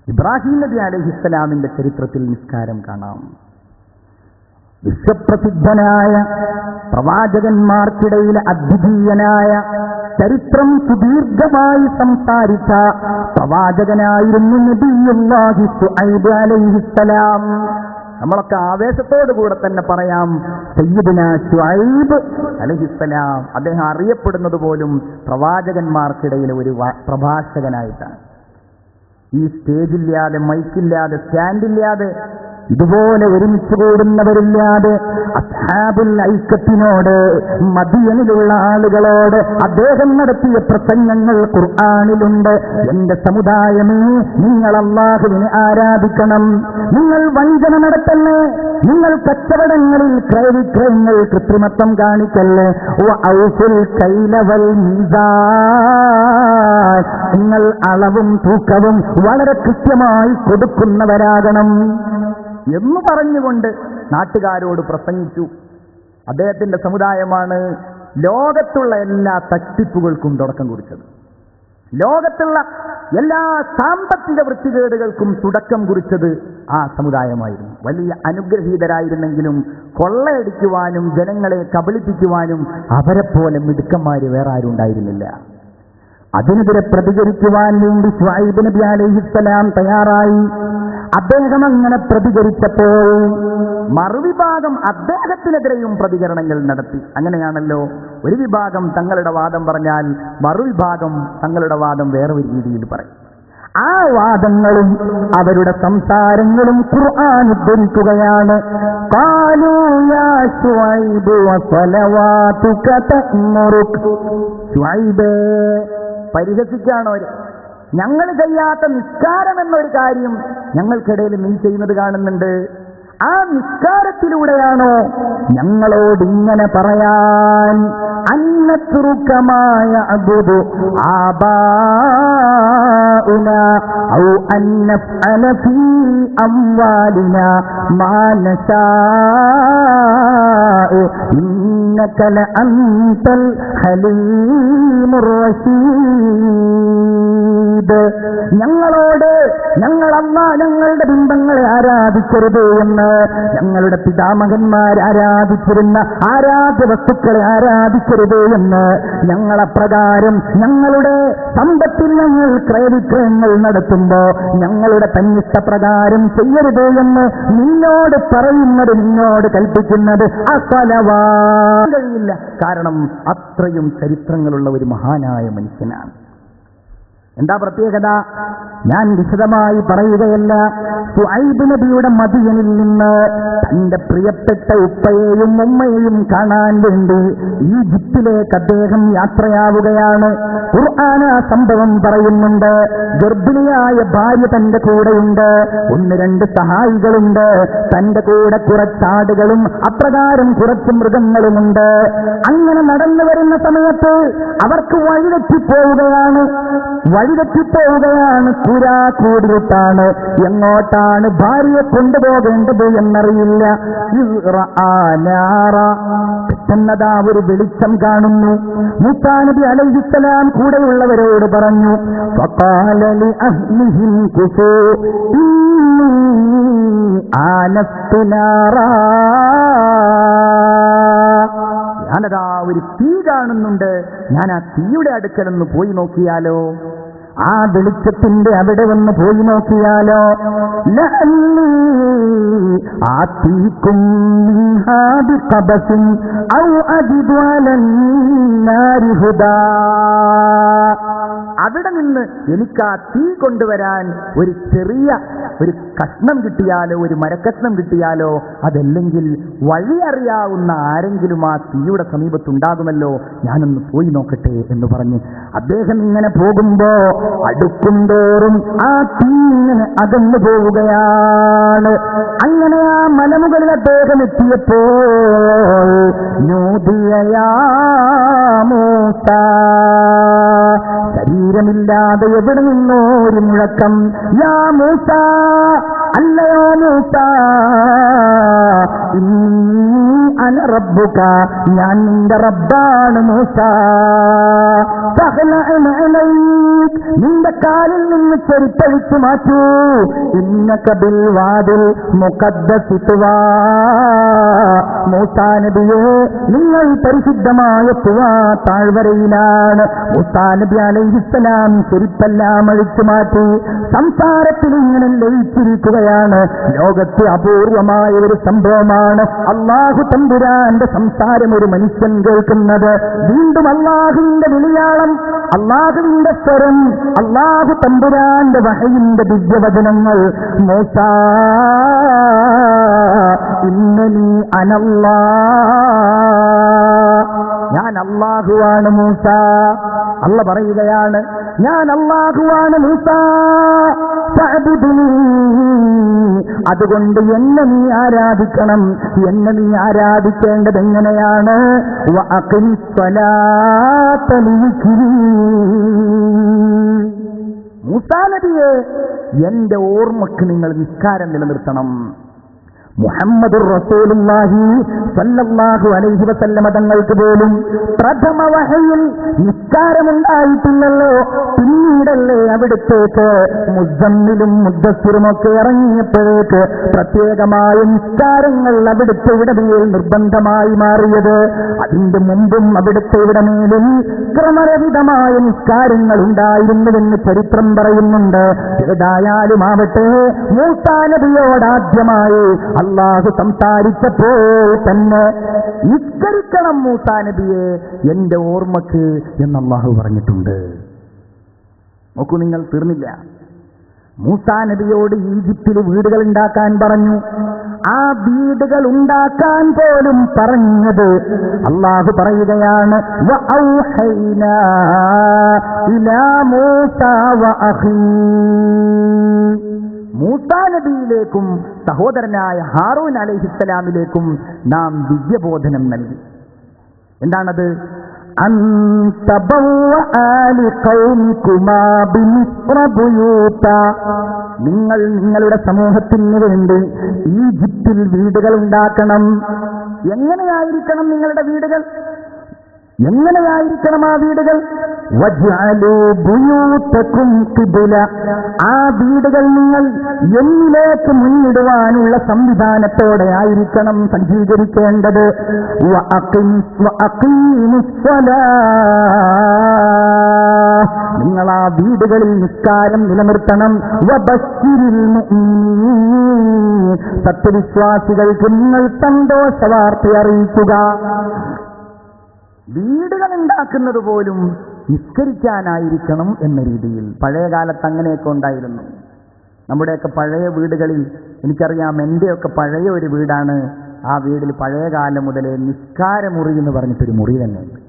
ഇബ്രാഹിം നബി അലൈഹിസ്സലാമിന്റെ ചരിത്രത്തിൽ നിസ്കാരം കാണാം. വിശ്വപ്രസിദ്ധനായ പ്രവാചകന്മാർക്കിടയിലെ അദ്വിതീയനായ, ചരിത്രം സുദീർഘമായി സംസാരിച്ച പ്രവാചകനായിരുന്നു നബിയുല്ലാഹി ശുഐബ് അലൈഹിസ്സലാം. നമ്മളൊക്കെ ആവേശത്തോടു കൂടെ തന്നെ പറയാം, സയ്യിദുനാ ശുഐബ് അലൈഹിസ്സലാം അദ്ദേഹം അറിയപ്പെടുന്നത് പോലും പ്രവാചകന്മാർക്കിടയിലെ ഒരു പ്രഭാഷകനായിട്ടാണ്. ഈ സ്റ്റേജില്ലാതെ, മൈക്കില്ലാതെ, സ്റ്റാൻഡില്ലാതെ, ഇതുപോലെ ഒരുമിച്ച് കൂടുന്നവരില്ലാതെ അസ്ഹാബുൽ ഐക്കത്തിനോട്, മദിയനിലുള്ള ആളുകളോട് അദ്ദേഹം നടത്തിയ പ്രസംഗങ്ങൾ ഖുർആനിലുണ്ട്. എന്റെ സമുദായമേ, നിങ്ങൾ അല്ലാഹുവിനെ ആരാധിക്കണം, നിങ്ങൾ വഞ്ചന നടത്തല്ലേ, നിങ്ങൾ കച്ചവടങ്ങളിൽ ക്രയവിക്രയങ്ങൾ കൃത്രിമത്വം കാണിക്കല്ലേ, വഔഫുൽ കൈല വൽ മീസാൻ, നിങ്ങൾ അളവും തൂക്കവും വളരെ കൃത്യമായി കൊടുക്കുന്നവരാകണം എന്ന് പറഞ്ഞുകൊണ്ട് നാട്ടുകാരോട് പ്രസംഗിച്ചു. അദ്ദേഹത്തിന്റെ സമുദായമാണ് ലോകത്തുള്ള എല്ലാ തട്ടിപ്പുകൾക്കും തുടക്കം കുറിച്ചത്. ലോകത്തുള്ള എല്ലാ സാമ്പത്തിക വൃത്തികേടുകൾക്കും തുടക്കം കുറിച്ചത് ആ സമുദായമായിരുന്നു. വലിയ അനുഗ്രഹീതരായിരുന്നെങ്കിലും കൊള്ളയടിക്കുവാനും ജനങ്ങളെ കബളിപ്പിക്കുവാനും അവരെപ്പോലെ മിടുക്കന്മാര് വേറെ ആരും ഉണ്ടായിരുന്നില്ല. അതിനെതിരെ പ്രതികരിക്കുവാൻ വേണ്ടി ശുഐബ് നബി അലൈഹിസ്സലാം തയ്യാറായി. അദ്ദേഹം അങ്ങനെ പ്രതികരിച്ചപ്പോൾ മറുവിഭാഗം അദ്ദേഹത്തിനെതിരെയും പ്രതികരണങ്ങൾ നടത്തി. അങ്ങനെയാണല്ലോ, ഒരു വിഭാഗം തങ്ങളുടെ വാദം പറഞ്ഞാൽ മറുവിഭാഗം തങ്ങളുടെ വാദം വേറെ ഒരു രീതിയിൽ പറയും. ആ വാദങ്ങളും അവരുടെ സംസാരങ്ങളും ഖുർആൻ ഉദ്ധരിക്കുകയാണ്. ഖാലൂ യാ ശുഐബ് വസലവാതുക തഅ്മുറുക. ശുഐബേ, പരിഹസിക്കാണോ? ഞങ്ങൾ ചെയ്യാത്ത നിസ്കാരം എന്നൊരു കാര്യം ഞങ്ങൾക്കിടയിൽ നീ ചെയ്യുന്നത് കാണുന്നുണ്ട്. ആ നിസ്കാരത്തിലൂടെയാണോ ഞങ്ങളോട് ഇങ്ങനെ പറയാൻ? അന്നത്രുക്കമായ അബുദു ആബാഉന ഔ അന്നഫഅല ഫീ അംവാലിന മാ നശാഉ ഇന്നക ലഅൻതൽ ഹലീമുർ റശീദ്. ഞങ്ങളോട് ഞങ്ങളുടെ ബിംബങ്ങളെ ആരാധിക്കരുത് എന്ന്, ഞങ്ങളുടെ പിതാമഹന്മാർ ആരാധിച്ചിരുന്ന ആരാധ്യ വസ്തുക്കളെ ആരാധിക്കരുത് എന്ന്, ഞങ്ങളപ്രകാരം ഞങ്ങളുടെ സമ്പത്തിൽ ഞങ്ങൾ ക്രയവിക്രയങ്ങൾ നടത്തുമ്പോ ഞങ്ങളുടെ തന്നിഷ്ടപ്രകാരം ചെയ്യരുത് എന്ന് നിന്നോട് പറയുന്നത്, നിന്നോട് കൽപ്പിക്കുന്നത് അസ്സലവാ കഴിയില്ല. കാരണം അത്രയും ചരിത്രങ്ങളുള്ള ഒരു മഹാനായ മനുഷ്യനാണ്. എന്താ പ്രത്യേകത? ഞാൻ വിശദമായി പറയുകയല്ല. ശുഐബ് നബിയുടെ മദിയനിൽ നിന്ന് തന്റെ പ്രിയപ്പെട്ട ഉപ്പയെയും ഉമ്മയെയും കാണാൻ വേണ്ടി ഈജിപ്തിലേക്ക് അദ്ദേഹം യാത്രയാവുകയാണ്. ഖുർആൻ ആ സംഭവം പറയുന്നുണ്ട്. ഗർഭിണിയായ ഭാര്യ തന്റെ കൂടെയുണ്ട്, 1-2 സഹായികളുണ്ട്, തന്റെ കൂടെ കുറച്ചാടുകളും അപ്രകാരം കുറച്ച് മൃഗങ്ങളുമുണ്ട്. അങ്ങനെ നടന്നു വരുന്ന സമയത്ത് അവർക്ക് വഴിതെറ്റിപ്പോവുകയാണ്. കൂടിയിട്ടാണ്. എങ്ങോട്ടാണ് ഭാര്യയെ കൊണ്ടുപോകേണ്ടത് എന്നറിയില്ല. പെട്ടെന്നതാ ഒരു വെളിച്ചം കാണുന്നു. മൂസാ നബി അലൈഹിസ്സലാം കൂടെയുള്ളവരോട് പറഞ്ഞു, ഫഖാല ലി അഹ്ലിഹിം കുസൂ ഇന്നി ആനസ്തു നാറാ. ഞാനതാ ഒരു തീ കാണുന്നുണ്ട്, ഞാൻ ആ തീയുടെ അടുക്കലൊന്ന് പോയി നോക്കിയാലോ, ആ വെളിച്ചത്തിന്റെ അവിടെ വന്ന് പോയി നോക്കിയാലോ. ആ തീക്കും അവിടെ നിന്ന് എനിക്ക് ആ തീ കൊണ്ടുവരാൻ ഒരു ചെറിയ ഒരു കഷ്ണം കിട്ടിയാലോ, ഒരു മരക്കഷ്ണം കിട്ടിയാലോ, അതല്ലെങ്കിൽ വഴി അറിയാവുന്ന ആരെങ്കിലും ആ തീയുടെ സമീപത്തുണ്ടാകുമല്ലോ, ഞാനൊന്ന് പോയി നോക്കട്ടെ എന്ന് പറഞ്ഞ് അദ്ദേഹം ഇങ്ങനെ പോകുമ്പോ അടുക്കും തോറും ആ തീ ഇങ്ങനെ അകന്നു പോവുകയാണ്. അങ്ങനെ ആ മലമുകളിൽ അദ്ദേഹം എത്തിയപ്പോൾ നൂദിയയാ മൂസ, ശരീരമില്ലാതെ എവിടെ നിന്നോ ഒരു മുഴക്കം. യാ മൂസ, അല്ലയോ മൂസ, അന റബ്ബുക, ഞാൻ നിന്റെ റബ്ബാണ് മൂസ. നിന്റെ കാലിൽ നിന്ന് ചെരുപ്പഴിച്ചു മാറ്റൂ. ഇന്നക ബിൽ വാദിൽ മുഖദ്ദസി തുവാ, മൂസാ നബിയെ നിങ്ങൾ പരിശുദ്ധമായ തുവാ താഴ്വരയിലാണ്. മൂസാ നബി അലൈഹിസ്സലാം ചെരുപ്പെല്ലാം അഴിച്ചു മാറ്റി സംസാരത്തിൽ ഇങ്ങനെ ലയിച്ചിരിക്കുകയാണ്. ലോകത്ത് അപൂർവമായ ഒരു സംഭവമാണ് അല്ലാഹു തമ്പുരാന്റെ സംസാരം ഒരു മനുഷ്യൻ കേൾക്കുന്നത്. വീണ്ടും അല്ലാഹുവിന്റെ വിളിയാളം, അല്ലാഹുവിന്റെ സ്വരം, അല്ലാഹു തമ്പുരാന്റെ വഹയിന്റെ ദിവ്യവചനങ്ങൾ. മൂസാ ഇന്നനി അനല്ലാ, ഞാൻ അല്ലാഹുവാണ് മൂസ. അല്ലാഹ് പറയുകയാണ്, ഞാൻ അല്ലാഹുവാണ് മൂസ. ഫഅബ്ദുനി, അതുകൊണ്ട് എന്നെ നീ ആരാധിക്കണം. എന്നെ നീ ആരാധിക്കേണ്ടത് എങ്ങനെയാണ്? വഅഖിമിസ് സ്വലാത്ത ലിദിക്രി, മൂസാ നബിയെ എന്റെ ഓർമ്മക്ക് നിങ്ങൾ നിസ്കാരം നിലനിർത്തണം. മുഹമ്മദുർ റസൂലുള്ളാഹി സ്വല്ലല്ലാഹു അലൈഹി വസല്ലമ തങ്ങൾക്ക് പോലും പ്രഥമ വഹയിൽ നിസ്കാരമുണ്ടായിട്ടില്ലല്ലോ. പിന്നീടല്ലേ അവിടുത്തേക്ക് മുസമ്മിലും മുദ്ദസ്സിറുമൊക്കെ ഇറങ്ങിയപ്പോഴേക്ക് പ്രത്യേകമായ നിസ്കാരങ്ങൾ അവിടുത്തെ ഇടമേൽ നിർബന്ധമായി മാറിയത്. അതിന്റെ മുമ്പും അവിടുത്തെ ഇടമേലും ക്രമരഹിതമായ നിസ്കാരങ്ങൾ ഉണ്ടായിരുന്നുവെന്ന് ചരിത്രം പറയുന്നുണ്ട്. ഏതായാലും ആവട്ടെ, മൂസാ നബിയോടാദ്യമായി അല്ലാഹു സംസാരിച്ചപ്പോൾ തന്നെ നിസ്കരിക്കണം മൂസാ നബിയെ എന്റെ ഓർമ്മക്ക് എന്ന് അല്ലാഹു പറഞ്ഞിട്ടുണ്ട്. നോക്കൂ, നിങ്ങൾ തീർന്നില്ല. മൂസാ നബിയോട് ഈജിപ്തിൽ വീടുകൾ ഉണ്ടാക്കാൻ പറഞ്ഞു. ആ വീടുകൾ ഉണ്ടാക്കാൻ പോലും പറഞ്ഞത് അല്ലാഹു പറയുകയാണ്, വഔഹൈനാ ഇലാ മൂസാ വഅഖീ, മൂസാ നബിയിലേക്കും സഹോദരനായ ഹാറൂൻ അലൈഹിസ്സലാമിലേക്കും നാം ദിവ്യബോധനം നൽകി. എന്താണത്? നിങ്ങൾ നിങ്ങളുടെ സമൂഹത്തിന് വേണ്ടി ഈജിപ്തിൽ വീടുകൾ ഉണ്ടാക്കണം. എങ്ങനെയായിരിക്കണം നിങ്ങളുടെ വീടുകൾ? എങ്ങനെയായിരിക്കണം ആ വീടുകൾ? വജ്അലൂ ബുയൂതകും ഖിബ്ല, ആ വീടുകൾ നിങ്ങൾ എന്നിലേക്ക് മുന്നിടുവാനുള്ള സംവിധാനത്തോടെ ആയിരിക്കണം സജ്ജീകരിക്കേണ്ടത്. നിങ്ങൾ ആ വീടുകളിൽ നിസ്കാരം നിലനിർത്തണം. വബശ്ശിരിൽ മുഅ്മിനീൻ, സത്യവിശ്വാസികൾക്ക് നിങ്ങൾ സന്തോഷവാർത്ത അറിയിക്കുക. വീടുകൾ ഉണ്ടാക്കുന്നത് പോലും നിസ്കരിക്കാനായിരിക്കണം എന്ന രീതിയിൽ. പഴയ കാലത്ത് അങ്ങനെയൊക്കെ ഉണ്ടായിരുന്നു. നമ്മുടെയൊക്കെ പഴയ വീടുകളിൽ, എനിക്കറിയാം, എൻ്റെയൊക്കെ പഴയ ഒരു വീടാണ്. ആ വീട്ടിൽ പഴയ കാലം മുതലേ നിസ്കാരമുറി എന്ന് പറഞ്ഞിട്ടൊരു മുറി തന്നെയുണ്ട്.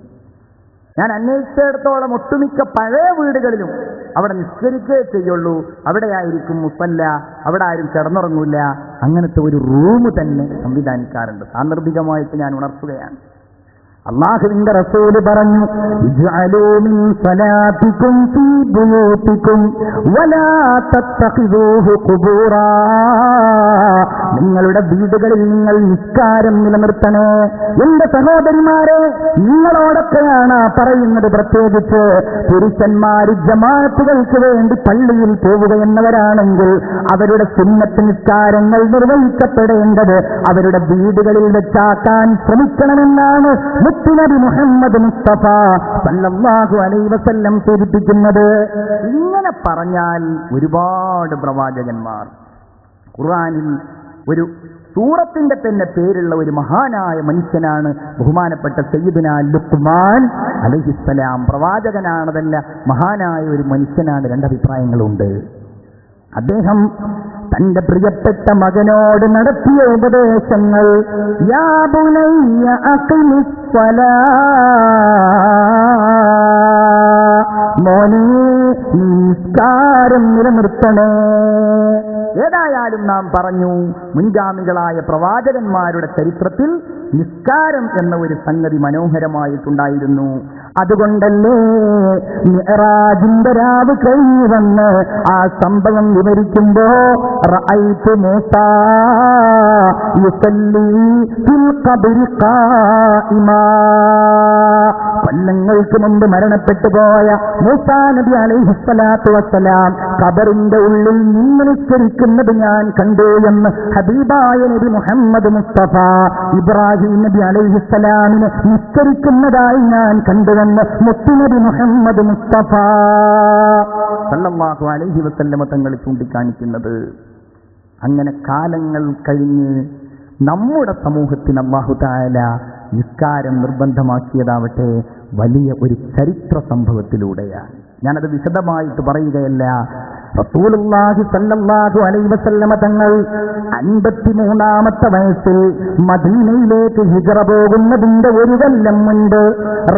ഞാൻ അന്വേഷിച്ചിടത്തോളം ഒട്ടുമിക്ക പഴയ വീടുകളിലും അവിടെ നിസ്കരിക്കേ ചെയ്യുള്ളൂ. അവിടെ ആയിരിക്കും മുസല്ല, അവിടെ ആരും കിടന്നുറങ്ങൂല. അങ്ങനത്തെ ഒരു റൂം തന്നെ സംവിധാനിക്കാറുണ്ട്. സാന്ദർഭികമായിട്ട് ഞാൻ ഉണർത്തുകയാണ്. അല്ലാഹുവിന്റെ റസൂല് പറഞ്ഞു, ഇജ്അലൂ മിൻ സ്വലാത്തികും ഫീ ബുയൂതികും വലാ തത്തഖിദൂഹു ഖുബൂറാ, നിങ്ങളുടെ വീടുകളിൽ നിങ്ങൾ നിസ്കാരം നിലനിർത്തണേ. എന്റെ സഹോദരിമാരെ, നിങ്ങളോടൊക്കെയാണ് പറയുന്നത്. പ്രത്യേകിച്ച് പുരുഷന്മാർ ജമാഅത്തുകൾക്ക് വേണ്ടി പള്ളിയിൽ പോവുകയെന്നവരാണെങ്കിൽ അവരുടെ സുന്നത്ത് നിസ്കാരങ്ങൾ നിർവഹിക്കപ്പെടേണ്ടത് അവരുടെ വീടുകളിൽ വെച്ചാക്കാൻ ശ്രമിക്കണമെന്നാണ് മുത്തുനബി മുഹമ്മദ് മുസ്തഫ സല്ലല്ലാഹു അലൈഹി വസല്ലം സൂചിപ്പിക്കുന്നത്. ഇങ്ങനെ പറഞ്ഞാൽ ഒരുപാട് പ്രവാചകന്മാർ, ഖുർആനിൽ ഒരു സൂറത്തിന്റെ തന്നെ പേരുള്ള ഒരു മഹാനായ മനുഷ്യനാണ് ബഹുമാനപ്പെട്ട സയ്യിദുനാ ലുഖ്മാൻ അലൈഹിസ്സലാം. പ്രവാചകനാണതല്ല, മഹാനായ ഒരു മനുഷ്യനാണ്. രണ്ടഭിപ്രായങ്ങളുണ്ട്. അദ്ദേഹം തന്റെ പ്രിയപ്പെട്ട മകനോട് നടത്തിയ ഉപദേശങ്ങൾ, യാ ബുനയ്യ അഖിമിസ് സ്വലാ, മോനെ നിസ്കാരം നിലനിർത്തണേ. ഏതായാലും നാം പറഞ്ഞു, മുൻഗാമികളായ പ്രവാചകന്മാരുടെ ചരിത്രത്തിൽ നിസ്കാരം എന്ന ഒരു സംഗതി മനോഹരമായിട്ടുണ്ടായിരുന്നു. അതുകൊണ്ടല്ലേ മിഅ്റാജിന്റെ രാവ് കഴിഞ്ഞു വന്ന് ആ സംഭവം വിവരിക്കുമ്പോ റഅയ്തു മൂസാ യുസല്ലി ഫിൽ ഖബ്രി ഖായിമാ, കൊല്ലങ്ങൾക്ക് മുമ്പ് മരണപ്പെട്ടു പോയ മൂസാ നബി അലൈഹിസ്സലാത്തു വസ്സലാം ഖബറിന്റെ ഉള്ളിൽ നിന്ന് നിസ്കരിക്കുന്നത് ഞാൻ കണ്ടു എന്ന് ഹബീബായ നബി മുഹമ്മദ് മുസ്തഫ ഇബ്രാഹിം നബി അലൈഹിസ്സലാമിന് നിസ്കരിക്കുന്നതായി ഞാൻ കണ്ടുവെന്ന് മുത്തുനബി മുഹമ്മദ് മുസ്തഫ സല്ലല്ലാഹു അലൈഹി വസല്ലമ തങ്ങൾ ചൂണ്ടിക്കാണിക്കുന്നത്. അങ്ങനെ കാലങ്ങൾ കഴിഞ്ഞ് നമ്മുടെ സമൂഹത്തിന് അല്ലാഹു തആല നിസ്കാരം നിർബന്ധമാക്കിയതാവട്ടെ വലിയ ഒരു ചരിത്ര സംഭവത്തിലൂടെയാണ്. ഞാനത് വിശദമായിട്ട് പറയുകയല്ല. റസൂലുള്ളാഹി സ്വല്ലല്ലാഹു അലൈഹി വസല്ലമ തങ്ങൾ 53-ാമത്തെ വയസ്സിൽ മദീനയിലേക്ക് ഹിജ്റ പോകുന്നതിന്റെ ഒരു കൊല്ലം മുൻപ്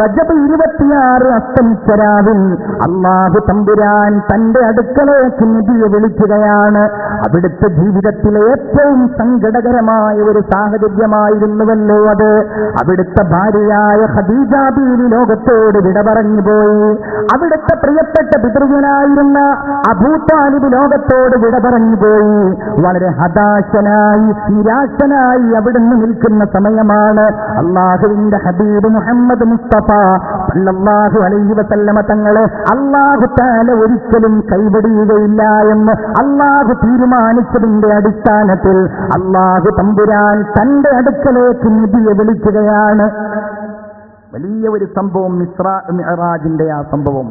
റജബ് 26 അസ്തമിച്ച രാവിൽ അല്ലാഹു തമ്പുരാൻ തന്റെ അടുക്കലേക്ക് നബിയെ വിളിക്കുകയാണ്. അവിടുത്തെ ജീവിതത്തിലെ ഏറ്റവും സങ്കടകരമായ ഒരു സാഹചര്യമായിരുന്നുവല്ലോ അത്. അവിടുത്തെ ഭാര്യയായ ഖദീജ ബീവി ലോകത്തോട് വിട പറഞ്ഞു പോയി. അവിടുത്തെ പ്രിയപ്പെട്ട പിതൃവ്യനായിരുന്ന അബൂ താലിബ് ലോകത്തോട് വിട പറഞ്ഞു പോയി. വളരെ ഹതാശനായി നിരാശനായി അവിടുന്ന് നിൽക്കുന്ന സമയമാണ് അല്ലാഹുവിന്റെ ഹബീബ് മുഹമ്മദ് മുസ്തഫ സല്ലല്ലാഹു അലൈഹി വസല്ലമ തങ്ങളെ അല്ലാഹു തആല ഒരിക്കലും കൈവടിയുകയില്ല എന്ന് അല്ലാഹു തീരുമാനിച്ചതിന്റെ അടിസ്ഥാനത്തിൽ അല്ലാഹു തമ്പുരാൻ തന്റെ അടുക്കലേക്ക് നബിയെ വിളിക്കുകയാണ്. വലിയ ഒരു സംഭവം, ഇസ്രാ മിഅ്റാജിന്റെ ആ സംഭവം.